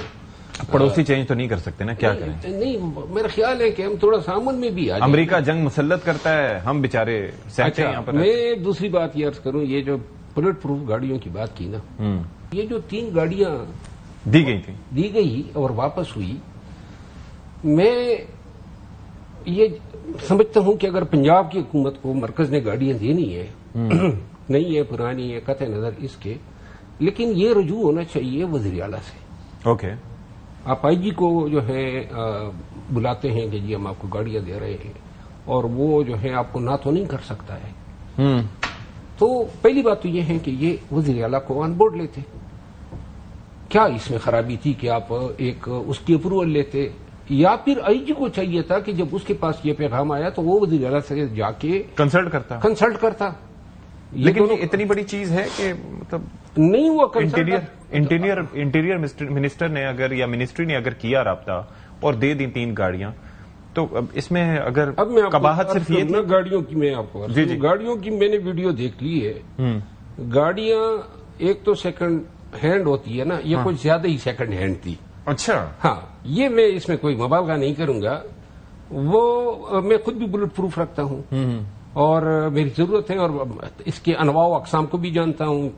پڑوسی چینج تو نہیں کر سکتے نا, کیا کریں؟ نہیں میرا خیال ہے کہ ہم تھوڑا سا امن میں بھی آ جائیں. امریکہ جنگ مسلط کرتا ہے, ہم بیچارے سہتے ہیں یہاں پر. میں دوسری بات یہ عرض کروں, یہ جو بلٹ پروف گاڑیوں کی بات کی نا, یہ جو 3 گاڑیاں دی گئی اور واپس ہوئی, میں یہ سمجھتا ہوں کہ اگر پنجاب کی حکومت کو مرکز نے گاڑیاں دینی ہے, نہیں ہے پرانی ہے قطع نظر اس کے, لیکن یہ رجوع ہونا چاہیے وزیر اعلیٰ سے. اوکے, آپ آئی جی کو جو ہے بلاتے ہیں کہ جی ہم آپ کو گاڑیاں دے رہے ہیں, اور وہ جو ہے آپ کو نہ تو نہیں کر سکتا ہے. تو پہلی بات تو یہ ہے کہ یہ وزیر اعلیٰ کو آن بورڈ لیتے. کیا اس میں خرابی تھی کہ آپ ایک اس کی اپروول لیتے, یا پھر آئی جی کو چاہیے تھا کہ جب اس کے پاس یہ پیغام آیا تو وہ وزیر اعلیٰ سے جا کے کنسلٹ کرتا. لیکن اتنی بڑی چیز ہے کہ مطلب نہیں ہوا. انٹیریئر منسٹر نے اگر یا منسٹری نے اگر کیا رابطہ اور دے دی 3 گاڑیاں, تو اس میں اگر قباحت صرف یہ تھی گاڑیوں کی, میں آپ کو گاڑیوں کی میں نے ویڈیو دیکھ لی ہے. گاڑیاں ایک تو سیکنڈ ہینڈ ہوتی ہے نا, یہ کچھ زیادہ ہی سیکنڈ ہینڈ تھی. اچھا, ہاں یہ میں اس میں کوئی مبالغہ نہیں کروں گا. وہ میں خود بھی بلٹ پروف رکھتا ہوں اور میری ضرورت ہے, اور اس کے انواع و اقسام کو بھی جانتا ہوں,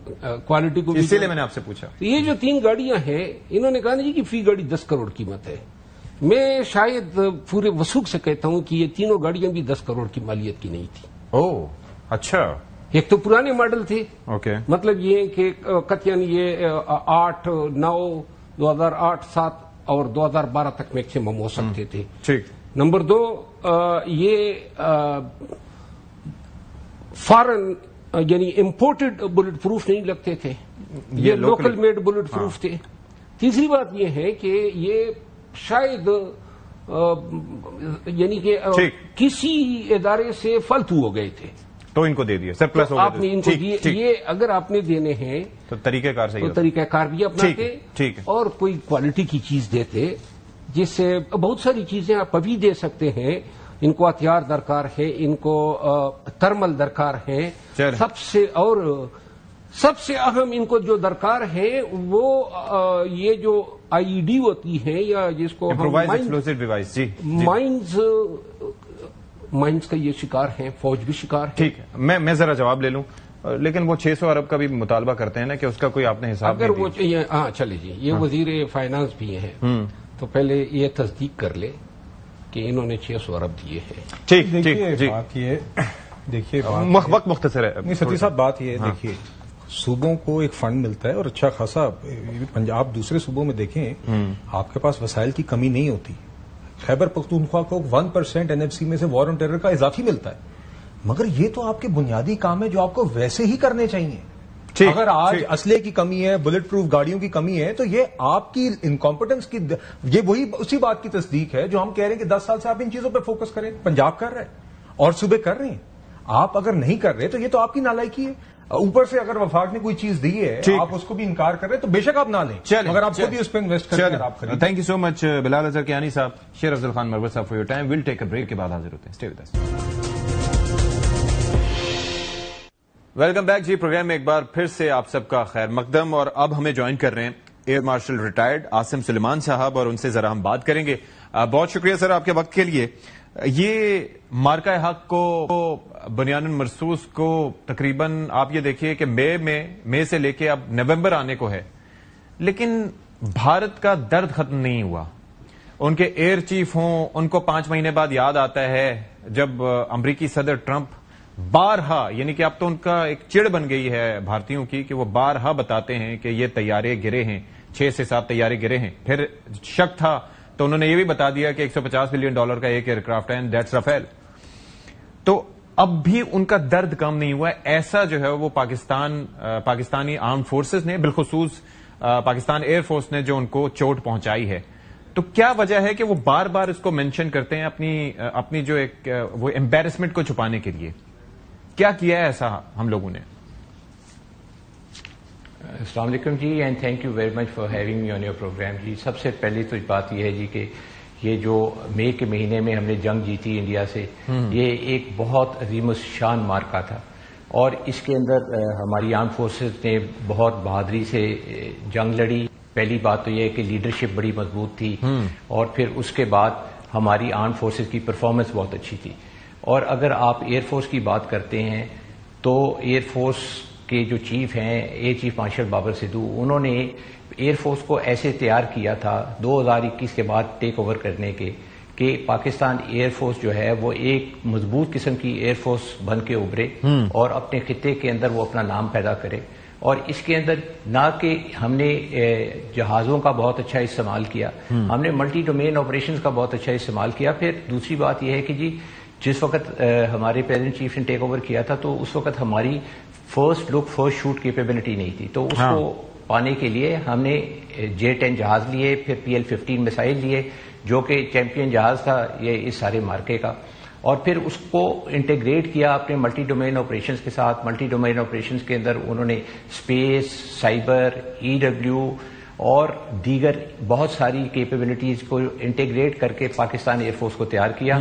کوالٹی کو بھی. اسی لیے میں نے آپ سے پوچھا. یہ جو 3 گاڑیاں ہیں, انہوں نے کہا نا جی کہ فی گاڑی 10 کروڑ قیمت ہے. میں شاید پورے وثوق سے کہتا ہوں کہ یہ تینوں گاڑیاں بھی 10 کروڑ کی مالیت کی نہیں تھی. اوہ اچھا. ایک تو پرانے ماڈل تھے, اوکے, مطلب یہ کہ قطعاً یہ 8, 9, 2008, 7 اور 2012 تک میکسیمم ہو سکتے تھے. ٹھیک. نمبر 2 یہ فارن یعنی امپورٹڈ بلٹ پروف نہیں لگتے تھے, یہ لوکل میڈ بلٹ پروف تھے. تیسری بات یہ ہے کہ یہ شاید یعنی کہ کسی ادارے سے فالتو ہو گئے تھے تو ان کو دے دیے, سرپلس ہو گئے, آپ نے ان کو دیے. یہ اگر آپ نے دینے ہیں تو طریقہ کار صحیح, تو طریقہ کار بھی اپناتے اور کوئی کوالٹی کی چیز دیتے, جس سے بہت ساری چیزیں آپ ابھی دے سکتے ہیں. ان کو ہتھیار درکار ہے, ان کو ترمل درکار ہے, سب سے اہم ان کو جو درکار ہے وہ یہ جو آئی ڈی ہوتی ہے یا جس کو مائنز کا یہ شکار ہیں, فوج بھی شکار ہے. ٹھیک ہے, میں ذرا جواب لے لوں, لیکن وہ 600 ارب کا بھی مطالبہ کرتے ہیں نا کہ اس کا کوئی آپ نے حساب اگر وہ ہاں چلے جی, یہ وزیر فائنانس بھی ہیں تو پہلے یہ تصدیق کر لے کہ انہوں نے 600 ارب دیے ہیں. ٹھیک, دیکھیے وقت مختصر ہے. ستی صاحب بات یہ ہے, دیکھیے صوبوں کو ایک فنڈ ملتا ہے اور اچھا خاصا, آپ دوسرے صوبوں میں دیکھیں آپ کے پاس وسائل کی کمی نہیں ہوتی. خیبر پختونخوا کو 1% NFC میں سے وار آن ٹیرر کا اضافی ملتا ہے, مگر یہ تو آپ کے بنیادی کام ہے جو آپ کو ویسے ہی کرنے چاہیے. اگر آج اسلحے کی کمی ہے, بلٹ پروف گاڑیوں کی کمی ہے, تو یہ آپ کی انکمپٹنس کی, یہ وہی اسی بات کی تصدیق ہے جو ہم کہہ رہے ہیں کہ 10 سال سے آپ ان چیزوں پہ فوکس کریں. پنجاب کر رہے ہیں اور صوبے کر رہے ہیں, آپ اگر نہیں کر رہے تو یہ تو آپ کی نالائکی ہے. اوپر سے اگر وفاق نے کوئی چیز دی ہے آپ اس کو بھی انکار کر رہے ہیں تو بے شک آپ نہ لیں, مگر آپ خود ہی اس پہ انویسٹ کریں. Thank you so much Bilal Azhar Kiani صاحب, شیر افضل خان مربت صاحب for your time. We'll take a break, کے بعد حاضر ہوتے ہیں. Stay with us. Welcome back جی, پروگرام میں ایک بار پھر سے آپ سب کا خیر مقدم. اور اب ہمیں جوائن کر رہے ہیں year marshal retired Asim Suleman صاحب, اور ان سے ذرا ہم بات کریں گے. بہت شکریہ سر آپ کے وقت کے لیے. یہ مارکہ حق کو بنیان مرصوص کو تقریباً آپ یہ دیکھیے کہ مئی سے لے کے اب نومبر آنے کو ہے, لیکن بھارت کا درد ختم نہیں ہوا. ان کے ایئر چیف ہوں, ان کو 5 مہینے بعد یاد آتا ہے جب امریکی صدر ٹرمپ بارہا, یعنی کہ اب تو ان کا ایک چڑ بن گئی ہے بھارتیوں کی کہ وہ بارہا بتاتے ہیں کہ یہ طیارے گرے ہیں, 6 سے 7 طیارے گرے ہیں. پھر شک تھا تو انہوں نے یہ بھی بتا دیا کہ $150 بلین کا ایک ایئر کرافٹ ہے, دیٹس رافیل. تو اب بھی ان کا درد کم نہیں ہوا ہے. ایسا جو ہے وہ پاکستانی آرمڈ فورسز نے, بالخصوص پاکستان ایئر فورس نے جو ان کو چوٹ پہنچائی ہے. تو کیا وجہ ہے کہ وہ بار بار اس کو مینشن کرتے ہیں اپنی جو ایک وہ امبیرسمنٹ کو چھپانے کے لیے؟ کیا کیا ہے ایسا ہم لوگوں نے؟ السلام علیکم جی, and thank you very much for having me on your programme. جی سب سے پہلی تو بات یہ ہے جی کہ یہ جو مئی کے مہینے میں ہم نے جنگ جیتی انڈیا سے, یہ ایک بہت عظیم الشان مارکا تھا, اور اس کے اندر ہماری آرم فورسز نے بہت بہادری سے جنگ لڑی. پہلی بات تو یہ ہے کہ لیڈرشپ بڑی مضبوط تھی, اور پھر اس کے بعد ہماری آرم فورسز کی پرفارمنس بہت اچھی تھی. اور اگر آپ ایئر فورس کی بات کرتے ہیں تو ایئر فورس کے جو چیف ہیں air chief marshal Babar Sidhu, انہوں نے ایئر فورس کو ایسے تیار کیا تھا 2021 کے بعد ٹیک اوور کرنے کے کہ پاکستان ایئر فورس جو ہے وہ ایک مضبوط قسم کی ایئر فورس بن کے ابھرے اور اپنے خطے کے اندر وہ اپنا نام پیدا کرے. اور اس کے اندر نہ کہ ہم نے جہازوں کا بہت اچھا استعمال کیا, ہم نے ملٹی ڈومین آپریشنز کا بہت اچھا استعمال کیا. پھر دوسری بات یہ ہے کہ جی جس وقت ہمارے پریزیڈنٹ چیف نے ٹیک اوور کیا تھا تو اس وقت ہماری first look first shoot capability نہیں تھی, تو اس کو پانے کے لیے ہم نے J-10 جہاز لیے, پھر PL-15 میسائل لیے جو کہ چیمپئن جہاز تھا یہ اس سارے مارکے کا, اور پھر اس کو انٹیگریٹ کیا اپنے ملٹی ڈومین آپریشنز کے ساتھ. ملٹی ڈومین آپریشنز کے اندر انہوں نے اسپیس, سائبر, EW اور دیگر بہت ساری کیپیبلٹیز کو انٹیگریٹ کر کے پاکستان ایئر فورس کو تیار کیا,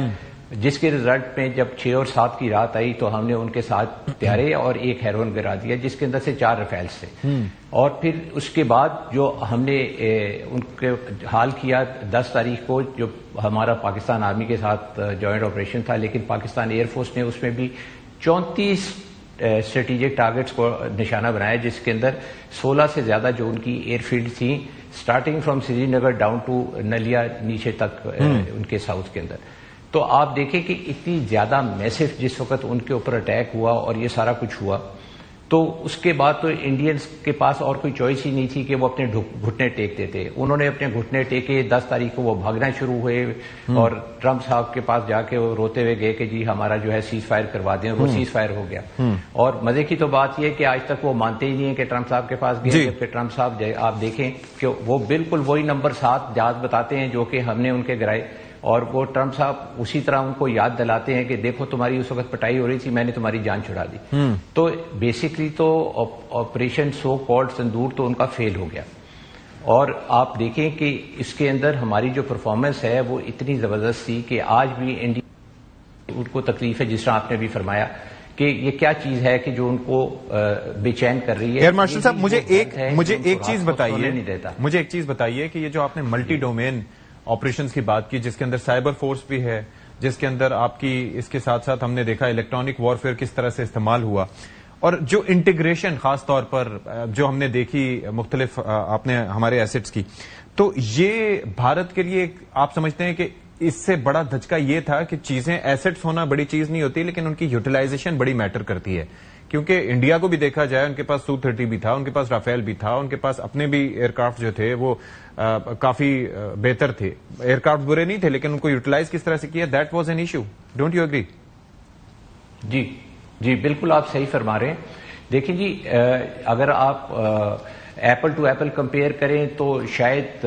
جس کے رزلٹ میں جب 6 اور 7 کی رات آئی تو ہم نے ان کے ساتھ تیارے اور ایک ہیرون گرا دیا جس کے اندر سے 4 رفیلز تھے. اور پھر اس کے بعد جو ہم نے ان کے حال کیا 10 تاریخ کو جو ہمارا پاکستان آرمی کے ساتھ جوائنٹ آپریشن تھا, لیکن پاکستان ایئر فورس نے اس میں بھی 34 اسٹریٹجک ٹارگٹس کو نشانہ بنایا, جس کے اندر 16 سے زیادہ جو ان کی ایئر فیلڈ تھیں starting from Srinagar down to Naliya نیچے تک ان کے ساؤتھ کے اندر. تو آپ دیکھیں کہ اتنی زیادہ میسو جس وقت ان کے اوپر اٹیک ہوا اور یہ سارا کچھ ہوا, تو اس کے بعد تو انڈینز کے پاس اور کوئی چوائس ہی نہیں تھی کہ وہ اپنے گھٹنے ٹیک دیتے. انہوں نے اپنے گھٹنے ٹیکے. 10 تاریخ کو وہ بھاگنا شروع ہوئے اور ٹرمپ صاحب کے پاس جا کے وہ روتے ہوئے گئے کہ جی ہمارا جو ہے سیز فائر کروا دیں. وہ سیز فائر ہو گیا. اور مزے کی تو بات یہ کہ آج تک وہ مانتے ہی نہیں ہیں کہ ٹرمپ صاحب کے پاس گئے. جبکہ ٹرمپ صاحب آپ دیکھیں کہ وہ بالکل وہی نمبر 7 جہاز بتاتے ہیں جو کہ ہم نے ان کے گرائے, اور وہ ٹرمپ صاحب اسی طرح ان کو یاد دلاتے ہیں کہ دیکھو تمہاری اس وقت پٹائی ہو رہی تھی, میں نے تمہاری جان چھڑا دی. تو بیسکلی تو آپریشن سو کالڈ سندور تو ان کا فیل ہو گیا. اور آپ دیکھیں کہ اس کے اندر ہماری جو پرفارمنس ہے وہ اتنی زبردست تھی کہ آج بھی انڈیا ان کو تکلیف ہے, جس طرح آپ نے بھی فرمایا کہ یہ کیا چیز ہے کہ جو ان کو بے چین کر رہی ہے. ایئر مارشل صاحب مجھے ایک چیز بتائیے کہ یہ جو آپ نے ملٹی ڈومین آپریشنز کی بات کی, جس کے اندر سائبر فورس بھی ہے, جس کے اندر آپ کی اس کے ساتھ ساتھ ہم نے دیکھا الیکٹرانک وارفیئر کس طرح سے استعمال ہوا, اور جو انٹیگریشن خاص طور پر جو ہم نے دیکھی مختلف آپ نے ہمارے ایسٹس کی, تو یہ بھارت کے لیے آپ سمجھتے ہیں کہ اس سے بڑا دھچکا یہ تھا کہ چیزیں ایسٹس ہونا بڑی چیز نہیں ہوتی, لیکن ان کی یوٹیلائزیشن بڑی میٹر کرتی ہے. کیونکہ انڈیا کو بھی دیکھا جائے ان کے پاس سو-30 بھی تھا, ان کے پاس رافیل بھی تھا, ان کے پاس اپنے بھی ایئر کرافٹ جو تھے وہ کافی بہتر تھے. ایئر کرافٹ برے نہیں تھے, لیکن ان کو یوٹیلائز کس طرح سے کیا, that was an issue. Don't you agree? جی بالکل آپ صحیح فرما رہے ہیں. دیکھیں جی, اگر آپ ایپل ٹو ایپل کمپیئر کریں تو شاید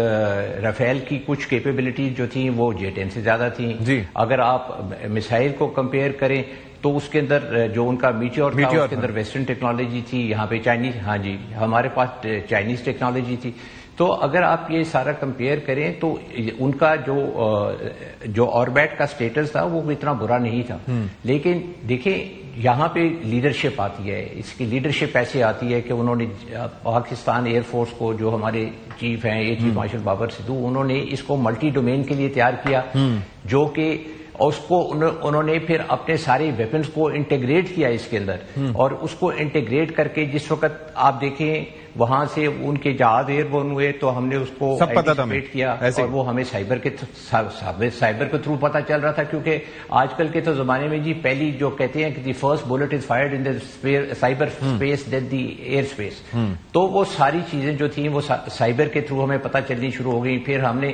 رافیل کی کچھ کیپیبلٹیز جو تھیں وہ J-10 سے زیادہ تھیں. اگر آپ میسائل کو کمپیئر کریں تو اس کے اندر جو ان کا میٹیور تھا اس کے اندر ویسٹرن ٹیکنالوجی تھی, یہاں پہ چائنیز, ہاں جی ہمارے پاس چائنیز ٹیکنالوجی تھی. تو اگر آپ یہ سارا کمپیئر کریں تو ان کا جو آربیٹ کا سٹیٹس تھا وہ اتنا برا نہیں تھا. لیکن دیکھیں یہاں پہ لیڈرشپ آتی ہے. اس کی لیڈرشپ ایسے آتی ہے کہ انہوں نے پاکستان ایئر فورس کو, جو ہمارے چیف ہیں air chief marshal Babar Sidhu, انہوں نے اس کو ملٹی ڈومین کے لیے تیار کیا, جو کہ اس کو انہوں نے پھر اپنے سارے ویپنز کو انٹیگریٹ کیا اس کے اندر. اور اس کو انٹیگریٹ کر کے جس وقت آپ دیکھیں وہاں سے ان کے جہاز ایئر بورن ہوئے تو ہم نے اس کو اینٹیسپیٹ کیا, اور وہ ہمیں سائبر کے تھرو پتا چل رہا تھا. کیونکہ آج کل کے تو زمانے میں جی پہلی جو کہتے ہیں کہ the first bolt is fired in the cyber space then the air space, تو وہ ساری چیزیں جو تھیں وہ سائبر کے تھرو ہمیں پتا چلنی شروع ہو گئی. پھر ہم نے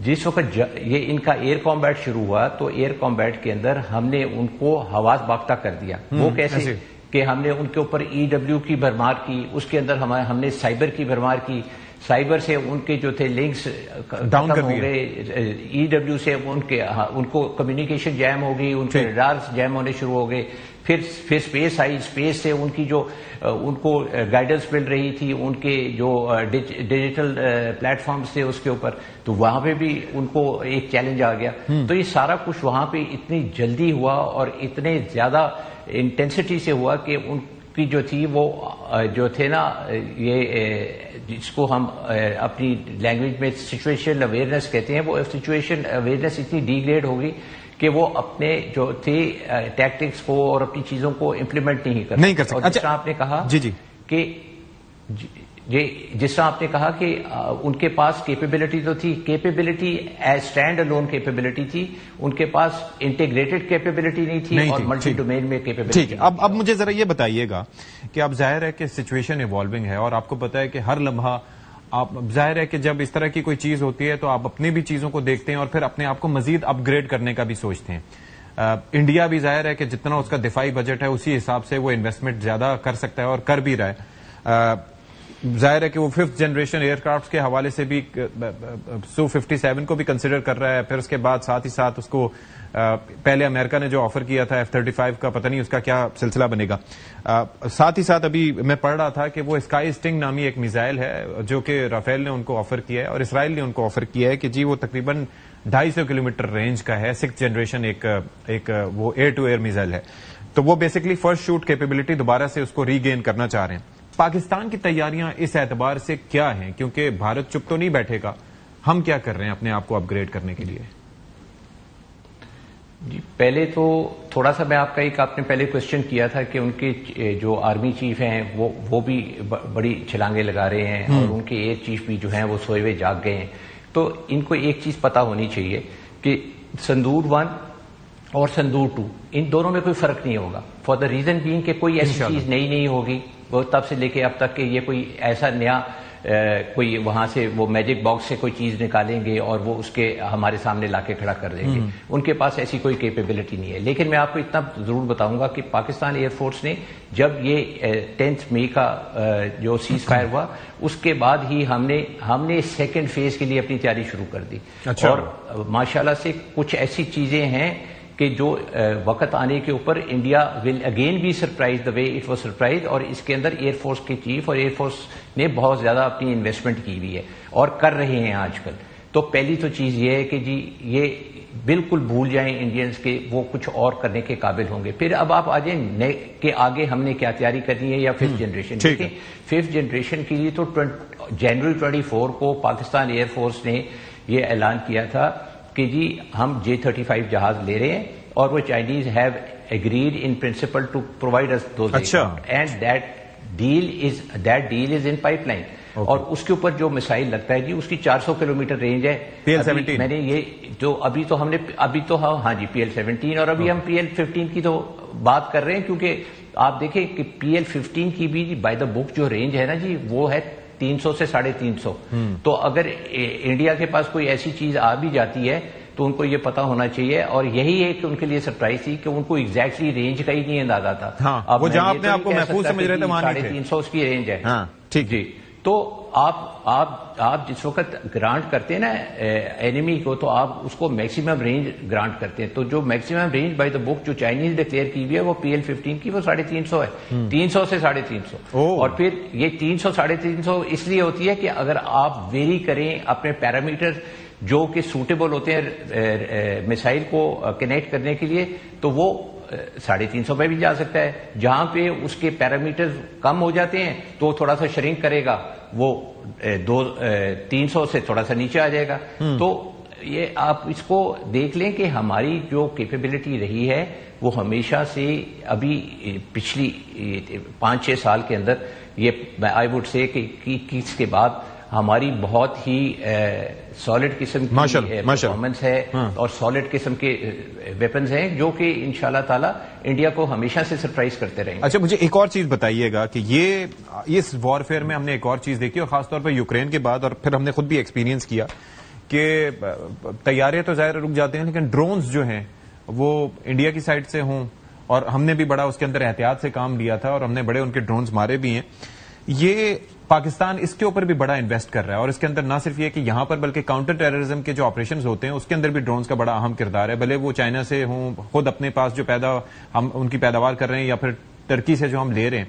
جس وقت یہ ان کا ایئر کامبیٹ شروع ہوا تو ایئر کامبیٹ کے اندر ہم نے ان کو حواس باختہ کر دیا. وہ کیسے کہ ہم نے ان کے اوپر EW کی بھرمار کی, اس کے اندر ہم نے سائبر کی بھرمار کی. سائبر سے ان کے جو تھے لنکس ڈاؤن ہو گئے, EW سے ان کو کمیونیکیشن جیم ہو گئی, ان کے ریڈارز جیم ہونے شروع ہو گئے. پھر اسپیس آئی, اسپیس سے ان کی جو ان کو گائیڈنس مل رہی تھی ان کے جو ڈیجیٹل پلیٹ فارمز تھے اس کے اوپر, تو وہاں پہ بھی ان کو ایک چیلنج آ گیا. تو یہ سارا کچھ وہاں پہ اتنی جلدی ہوا اور اتنے زیادہ انٹینسٹی سے ہوا کہ ان کی جو تھی وہ جو تھے نا, یہ جس کو ہم اپنی لینگویج میں سچویشن اویئرنیس کہتے ہیں, وہ سچویشن اویئرنیس اتنی ڈیگریڈ ہو گئی کہ وہ اپنے جو تھے ٹیکٹکس کو اور اپنی چیزوں کو امپلیمنٹ نہیں کر سکتے. جس طرح آپ نے کہا کہ جس طرح آپ نے کہا کہ ان کے پاس کیپیبلٹی تو تھی, capability as stand alone capability تھی, ان کے پاس انٹیگریٹڈ کیپیبلٹی نہیں تھی اور ملٹی ڈومین میں کیپیبلٹی. ٹھیک ہے, اب مجھے ذرا یہ بتائیے گا کہ اب ظاہر ہے کہ سچویشن ایوالونگ ہے اور آپ کو پتا ہے کہ ہر لمحہ آپ, ظاہر ہے کہ جب اس طرح کی کوئی چیز ہوتی ہے تو آپ اپنی بھی چیزوں کو دیکھتے ہیں اور پھر اپنے آپ کو مزید اپ گریڈ کرنے کا بھی سوچتے ہیں. انڈیا بھی ظاہر ہے کہ جتنا اس کا دفاعی بجٹ ہے اسی حساب سے وہ انویسٹمنٹ زیادہ کر سکتا ہے اور کر بھی رہا ہے. ظاہر ہے کہ وہ 5th جنریشن ایئر کرافٹ کے حوالے سے بھی Su-57 کو بھی کنسیڈر کر رہا ہے. پھر اس کے بعد ساتھ ہی ساتھ اس کو پہلے امریکہ نے جو آفر کیا تھا F-35 کا, پتہ نہیں اس کا کیا سلسلہ بنے گا. ساتھ ہی ساتھ ابھی میں پڑھ رہا تھا کہ وہ اسکائی اسٹنگ نامی ایک میزائل ہے جو کہ رافیل نے ان کو آفر کیا ہے اور اسرائیل نے ان کو آفر کیا ہے کہ جی وہ تقریباً 250 کلومیٹر رینج کا ہے. 6th جنریشن ایک وہ ایئر ٹو ایئر میزائل ہے. تو وہ بیسکلی فرسٹ شوٹ کیپیبلٹی دوبارہ سے اس کو ری گین کرنا چاہ رہے ہیں. پاکستان کی تیاریاں اس اعتبار سے کیا ہیں, کیونکہ بھارت چپ تو نہیں بیٹھے گا, ہم کیا کر رہے ہیں اپنے آپ کو اپ گریڈ کرنے کے لیے؟ جی پہلے تو تھوڑا سا میں آپ نے پہلے کوشچن کیا تھا کہ ان کے جو آرمی چیف ہیں وہ بھی بڑی چھلانگیں لگا رہے ہیں اور ان کے ایئر چیف بھی جو ہیں وہ سوئے ہوئے جاگ گئے ہیں. تو ان کو ایک چیز پتا ہونی چاہیے کہ سندور 1 اور سندور 2 ان دونوں میں کوئی فرق نہیں ہوگا, فار دا ریزن بینگ کہ کوئی ایسی چیز نئی نہیں ہوگی وہ تب سے لے کے اب تک کہ یہ کوئی ایسا نیا کوئی وہاں سے وہ میجک باکس سے کوئی چیز نکالیں گے اور وہ اس کے ہمارے سامنے لا کے کھڑا کر دیں گے. ان کے پاس ایسی کوئی کیپیبلٹی نہیں ہے. لیکن میں آپ کو اتنا ضرور بتاؤں گا کہ پاکستان ایئر فورس نے جب یہ 10 مئی کا جو سیز فائر ہوا اس کے بعد ہی ہم نے سیکنڈ فیز کے لیے اپنی تیاری شروع کر دی. اور ماشاءاللہ سے کچھ ایسی چیزیں ہیں کہ جو وقت آنے کے اوپر India will again be surprised the way it was surprised. اور اس کے اندر ایئر فورس کے چیف اور ایئر فورس نے بہت زیادہ اپنی انویسٹمنٹ کی ہوئی ہے اور کر رہے ہیں آج کل. تو پہلی تو چیز یہ ہے کہ جی یہ بالکل بھول جائیں انڈینز کے وہ کچھ اور کرنے کے قابل ہوں گے. پھر اب آپ آ جائیں کہ آگے ہم نے کیا تیاری کرنی ہے یا 5th جنریشن. دیکھیں 5th جنریشن کے لیے تو جنوری 24 کو پاکستان ایئر فورس نے یہ اعلان کیا تھا کہ جی ہم J-35 جہاز لے رہے ہیں اور وہ Chinese have agreed in principle to provide us those and that deal is in pipeline. اور اس کے اوپر جو میسائل لگتا ہے جی اس کی 400 کلومیٹر رینج ہے. PL-17 میں نے یہ جو ابھی تو ہاں جی PL-17 اور ابھی ہم PL-15 کی تو بات کر رہے ہیں کیونکہ آپ دیکھیں کہ PL-15 کی بھی بائی دا بک جو رینج ہے نا جی وہ ہے 300 سے 350. تو اگر انڈیا کے پاس کوئی ایسی چیز آ بھی جاتی ہے تو ان کو یہ پتا ہونا چاہیے. اور یہی ہے کہ ان کے لیے سرپرائز تھی کہ ان کو ایگزیکٹلی رینج کا ہی نہیں اندازہ تھا. وہ جہاں اپنے آپ کو محفوظ سمجھ رہے تھے وہاں 350 اس کی رینج ہے. ٹھیک جی. تو آپ جس وقت گرانٹ کرتے ہیں نا اینیمی کو تو آپ اس کو میکسیمم رینج گرانٹ کرتے ہیں. تو جو میکسیمم رینج بائی دا بک جو چائنیز ڈکلیئر کی ہوئی ہے وہ PL-15 کی وہ 350 ہے. 300 سے 350. اور پھر یہ 300 350 اس لیے ہوتی ہے کہ اگر آپ ویری کریں اپنے پیرامیٹر جو کہ سوٹیبل ہوتے ہیں میسائل کو کنیکٹ کرنے کے لیے تو وہ 350 پہ بھی جا سکتا ہے. جہاں پہ اس کے پیرامیٹر کم ہو جاتے ہیں تو وہ تھوڑا سا شرنک کرے گا, وہ 300 سے تھوڑا سا نیچے آ جائے گا. تو یہ آپ اس کو دیکھ لیں کہ ہماری جو کیپیبلٹی رہی ہے وہ ہمیشہ سے ابھی پچھلی 5-6 سال کے اندر یہ آئی وڈ سے کہ 21 کے بعد ہماری بہت ہی سالڈ قسم کی پرفارمنس ہے اور سالڈ قسم کے ویپنز ہیں جو کہ انشاءاللہ تعالی انڈیا کو ہمیشہ سے سرپرائز کرتے رہیں گے. اچھا مجھے ایک اور چیز بتائیے گا کہ یہ اس وار فیئر میں ہم نے ایک اور چیز دیکھی اور خاص طور پر یوکرین کے بعد اور پھر ہم نے خود بھی ایکسپیرینس کیا کہ طیارے تو ظاہر رک جاتے ہیں لیکن ڈرونز جو ہیں وہ انڈیا کی سائڈ سے ہوں اور ہم نے بھی بڑا اس کے اندر احتیاط سے کام لیا تھا اور ہم نے بڑے ان کے ڈرونز مارے بھی ہیں. یہ پاکستان اس کے اوپر بھی بڑا انویسٹ کر رہا ہے اور اس کے اندر نہ صرف یہ کہ یہاں پر بلکہ کاؤنٹر ٹیررزم کے جو آپریشنز ہوتے ہیں اس کے اندر بھی ڈرونز کا بڑا اہم کردار ہے. بھلے وہ چائنا سے ہوں, خود اپنے پاس جو ہم ان کی پیداوار کر رہے ہیں یا پھر ٹرکی سے جو ہم لے رہے ہیں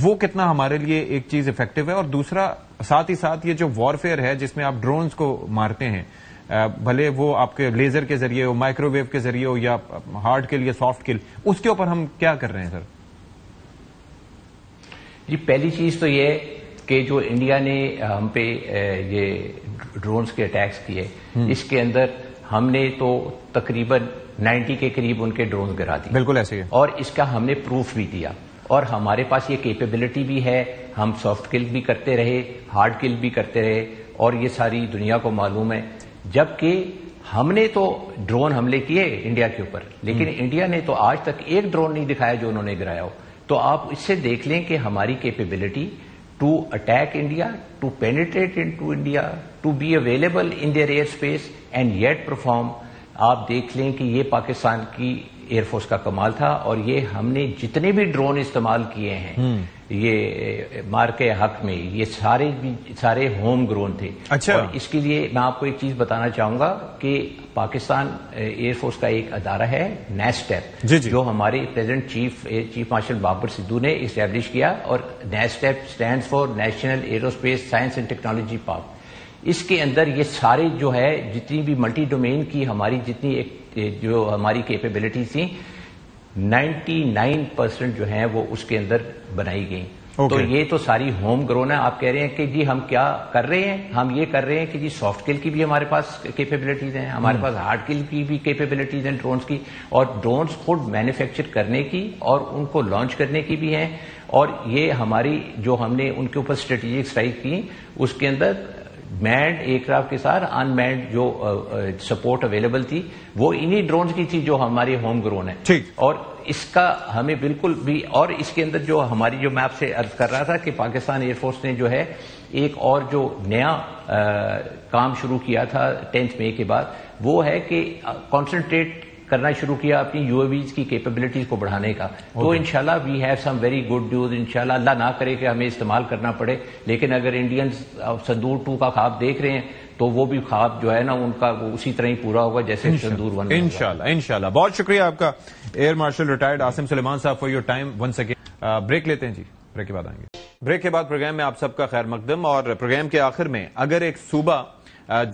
وہ کتنا ہمارے لیے ایک چیز افیکٹو ہے. اور دوسرا ساتھ ہی ساتھ یہ جو وار فیئر ہے جس میں آپ ڈرونز کو مارتے ہیں, بھلے وہ آپ کے لیزر کے ذریعے ہو, مائکرو ویو کے ذریعے ہو یا ہارڈ کل یا سافٹ کل, اس کے اوپر ہم کیا کر رہے ہیں سر؟ جی پہلی چیز تو یہ کہ جو انڈیا نے ہم پہ یہ ڈرونز کے اٹیکس کیے اس کے اندر ہم نے تو تقریباً 90 کے قریب ان کے ڈرونز گرا دیے. بالکل ایسے ہی. اور اس کا ہم نے پروف بھی دیا اور ہمارے پاس یہ کیپیبلٹی بھی ہے. ہم سافٹ کل بھی کرتے رہے, ہارڈ کل بھی کرتے رہے اور یہ ساری دنیا کو معلوم ہے. جبکہ ہم نے تو ڈرون حملے کیے انڈیا کے اوپر لیکن انڈیا نے تو آج تک ایک ڈرون نہیں دکھایا جو انہوں نے گرایا ہو. تو آپ اس سے دیکھ لیں کہ ہماری capability to attack India, to penetrate into India, to be available in their air space and yet perform. آپ دیکھ لیں کہ یہ پاکستان کی ایئر فورس کا کمال تھا. اور یہ ہم نے جتنے بھی ڈرون استعمال کیے ہیں یہ مار کے حق میں یہ سارے ہوم گرون تھے. اچھا. اور اس کے لیے میں آپ کو ایک چیز بتانا چاہوں گا کہ پاکستان ایئر فورس کا ایک ادارہ ہے نیسٹیپ جو ہمارے president chief marshal Babar Sidhu نے اسٹیبلش کیا. اور نیسٹیپ stands for national aerospace science and technology park. اس کے اندر یہ سارے جو ہے جتنی بھی ملٹی ڈومین کی ہماری جتنی جو ہماری کیپیبلٹی تھیں 99% جو ہیں وہ اس کے اندر بنائی گئی. تو یہ تو ساری ہوم گرون ہے. آپ کہہ رہے ہیں کہ جی ہم کیا کر رہے ہیں, ہم یہ کر رہے ہیں کہ جی سافٹ کل کی بھی ہمارے پاس کیپیبلٹیز ہیں, ہمارے پاس ہارڈ کل کی بھی کیپیبلٹیز ہیں ڈرونز کی, اور ڈرونز خود مینوفیکچر کرنے کی اور ان کو لانچ کرنے کی بھی ہیں. اور یہ ہماری جو ہم نے ان کے اوپر اسٹریٹجک اسٹرائک کی اس کے اندر مینڈ ایئر کرافٹ کے ساتھ ان مینڈ جو سپورٹ اویلیبل تھی وہ انہی ڈرونز کی تھی جو ہماری ہوم گرون ہے. ٹھیک. اور اس کا ہمیں بالکل بھی، اور اس کے اندر جو ہماری جو میں آپ سے عرض کر رہا تھا کہ پاکستان ایئر فورس نے جو ہے ایک اور جو نیا کام شروع کیا تھا 10 مئی کے بعد، وہ ہے کہ کانسنٹریٹ کرنا شروع کیا اپنی یو اے ویز کی کیپیبلٹیز کو بڑھانے کا. تو انشاءاللہ we have some very good news. انشاءاللہ اللہ نہ کرے کہ ہمیں استعمال کرنا پڑے، لیکن اگر انڈینز سندور 2 کا خواب دیکھ رہے ہیں تو وہ بھی خواب جو ہے نا ان کا وہ اسی طرح ہی پورا ہوگا جیسے سندور 1. انشاءاللہ. بہت شکریہ آپ کا air marshal retired Asim Suleman صاحب for your time once again. Break لیتے ہیں جی، بریک کے بعد آئیں گے. بریک کے بعد پروگرام میں آپ سب کا خیر مقدم. اور پروگرام کے آخر میں اگر ایک صوبہ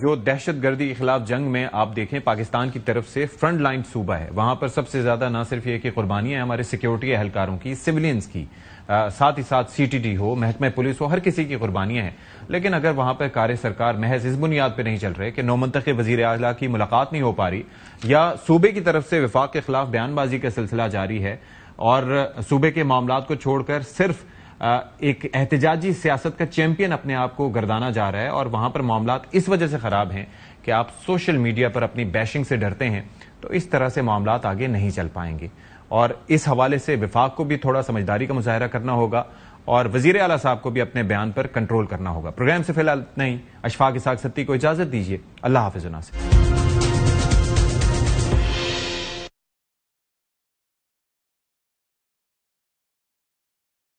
جو دہشت گردی کے خلاف جنگ میں آپ دیکھیں پاکستان کی طرف سے فرنٹ لائن صوبہ ہے، وہاں پر سب سے زیادہ نہ صرف یہ کہ قربانیاں ہیں ہمارے سیکیورٹی اہلکاروں کی، سویلینز کی، ساتھ ہی ساتھ سی ٹی ڈی ہو، محکمہ پولیس ہو، ہر کسی کی قربانیاں ہیں. لیکن اگر وہاں پہ کار سرکار محض اس بنیاد پہ نہیں چل رہے کہ نومنتخب وزیر اعلیٰ کی ملاقات نہیں ہو پا رہی، یا صوبے کی طرف سے وفاق کے خلاف بیان بازی کا سلسلہ جاری ہے، اور صوبے کے معاملات کو چھوڑ کر صرف ایک احتجاجی سیاست کا چیمپئن اپنے آپ کو گردانا جا رہا ہے، اور وہاں پر معاملات اس وجہ سے خراب ہیں کہ آپ سوشل میڈیا پر اپنی بیشنگ سے ڈرتے ہیں، تو اس طرح سے معاملات آگے نہیں چل پائیں گے. اور اس حوالے سے وفاق کو بھی تھوڑا سمجھداری کا مظاہرہ کرنا ہوگا، اور وزیر اعلیٰ صاحب کو بھی اپنے بیان پر کنٹرول کرنا ہوگا. پروگرام سے فی الحال اتنا ہی. اشفاق اسحاق ستی کو اجازت دیجیے. اللہ حافظ. ناصر.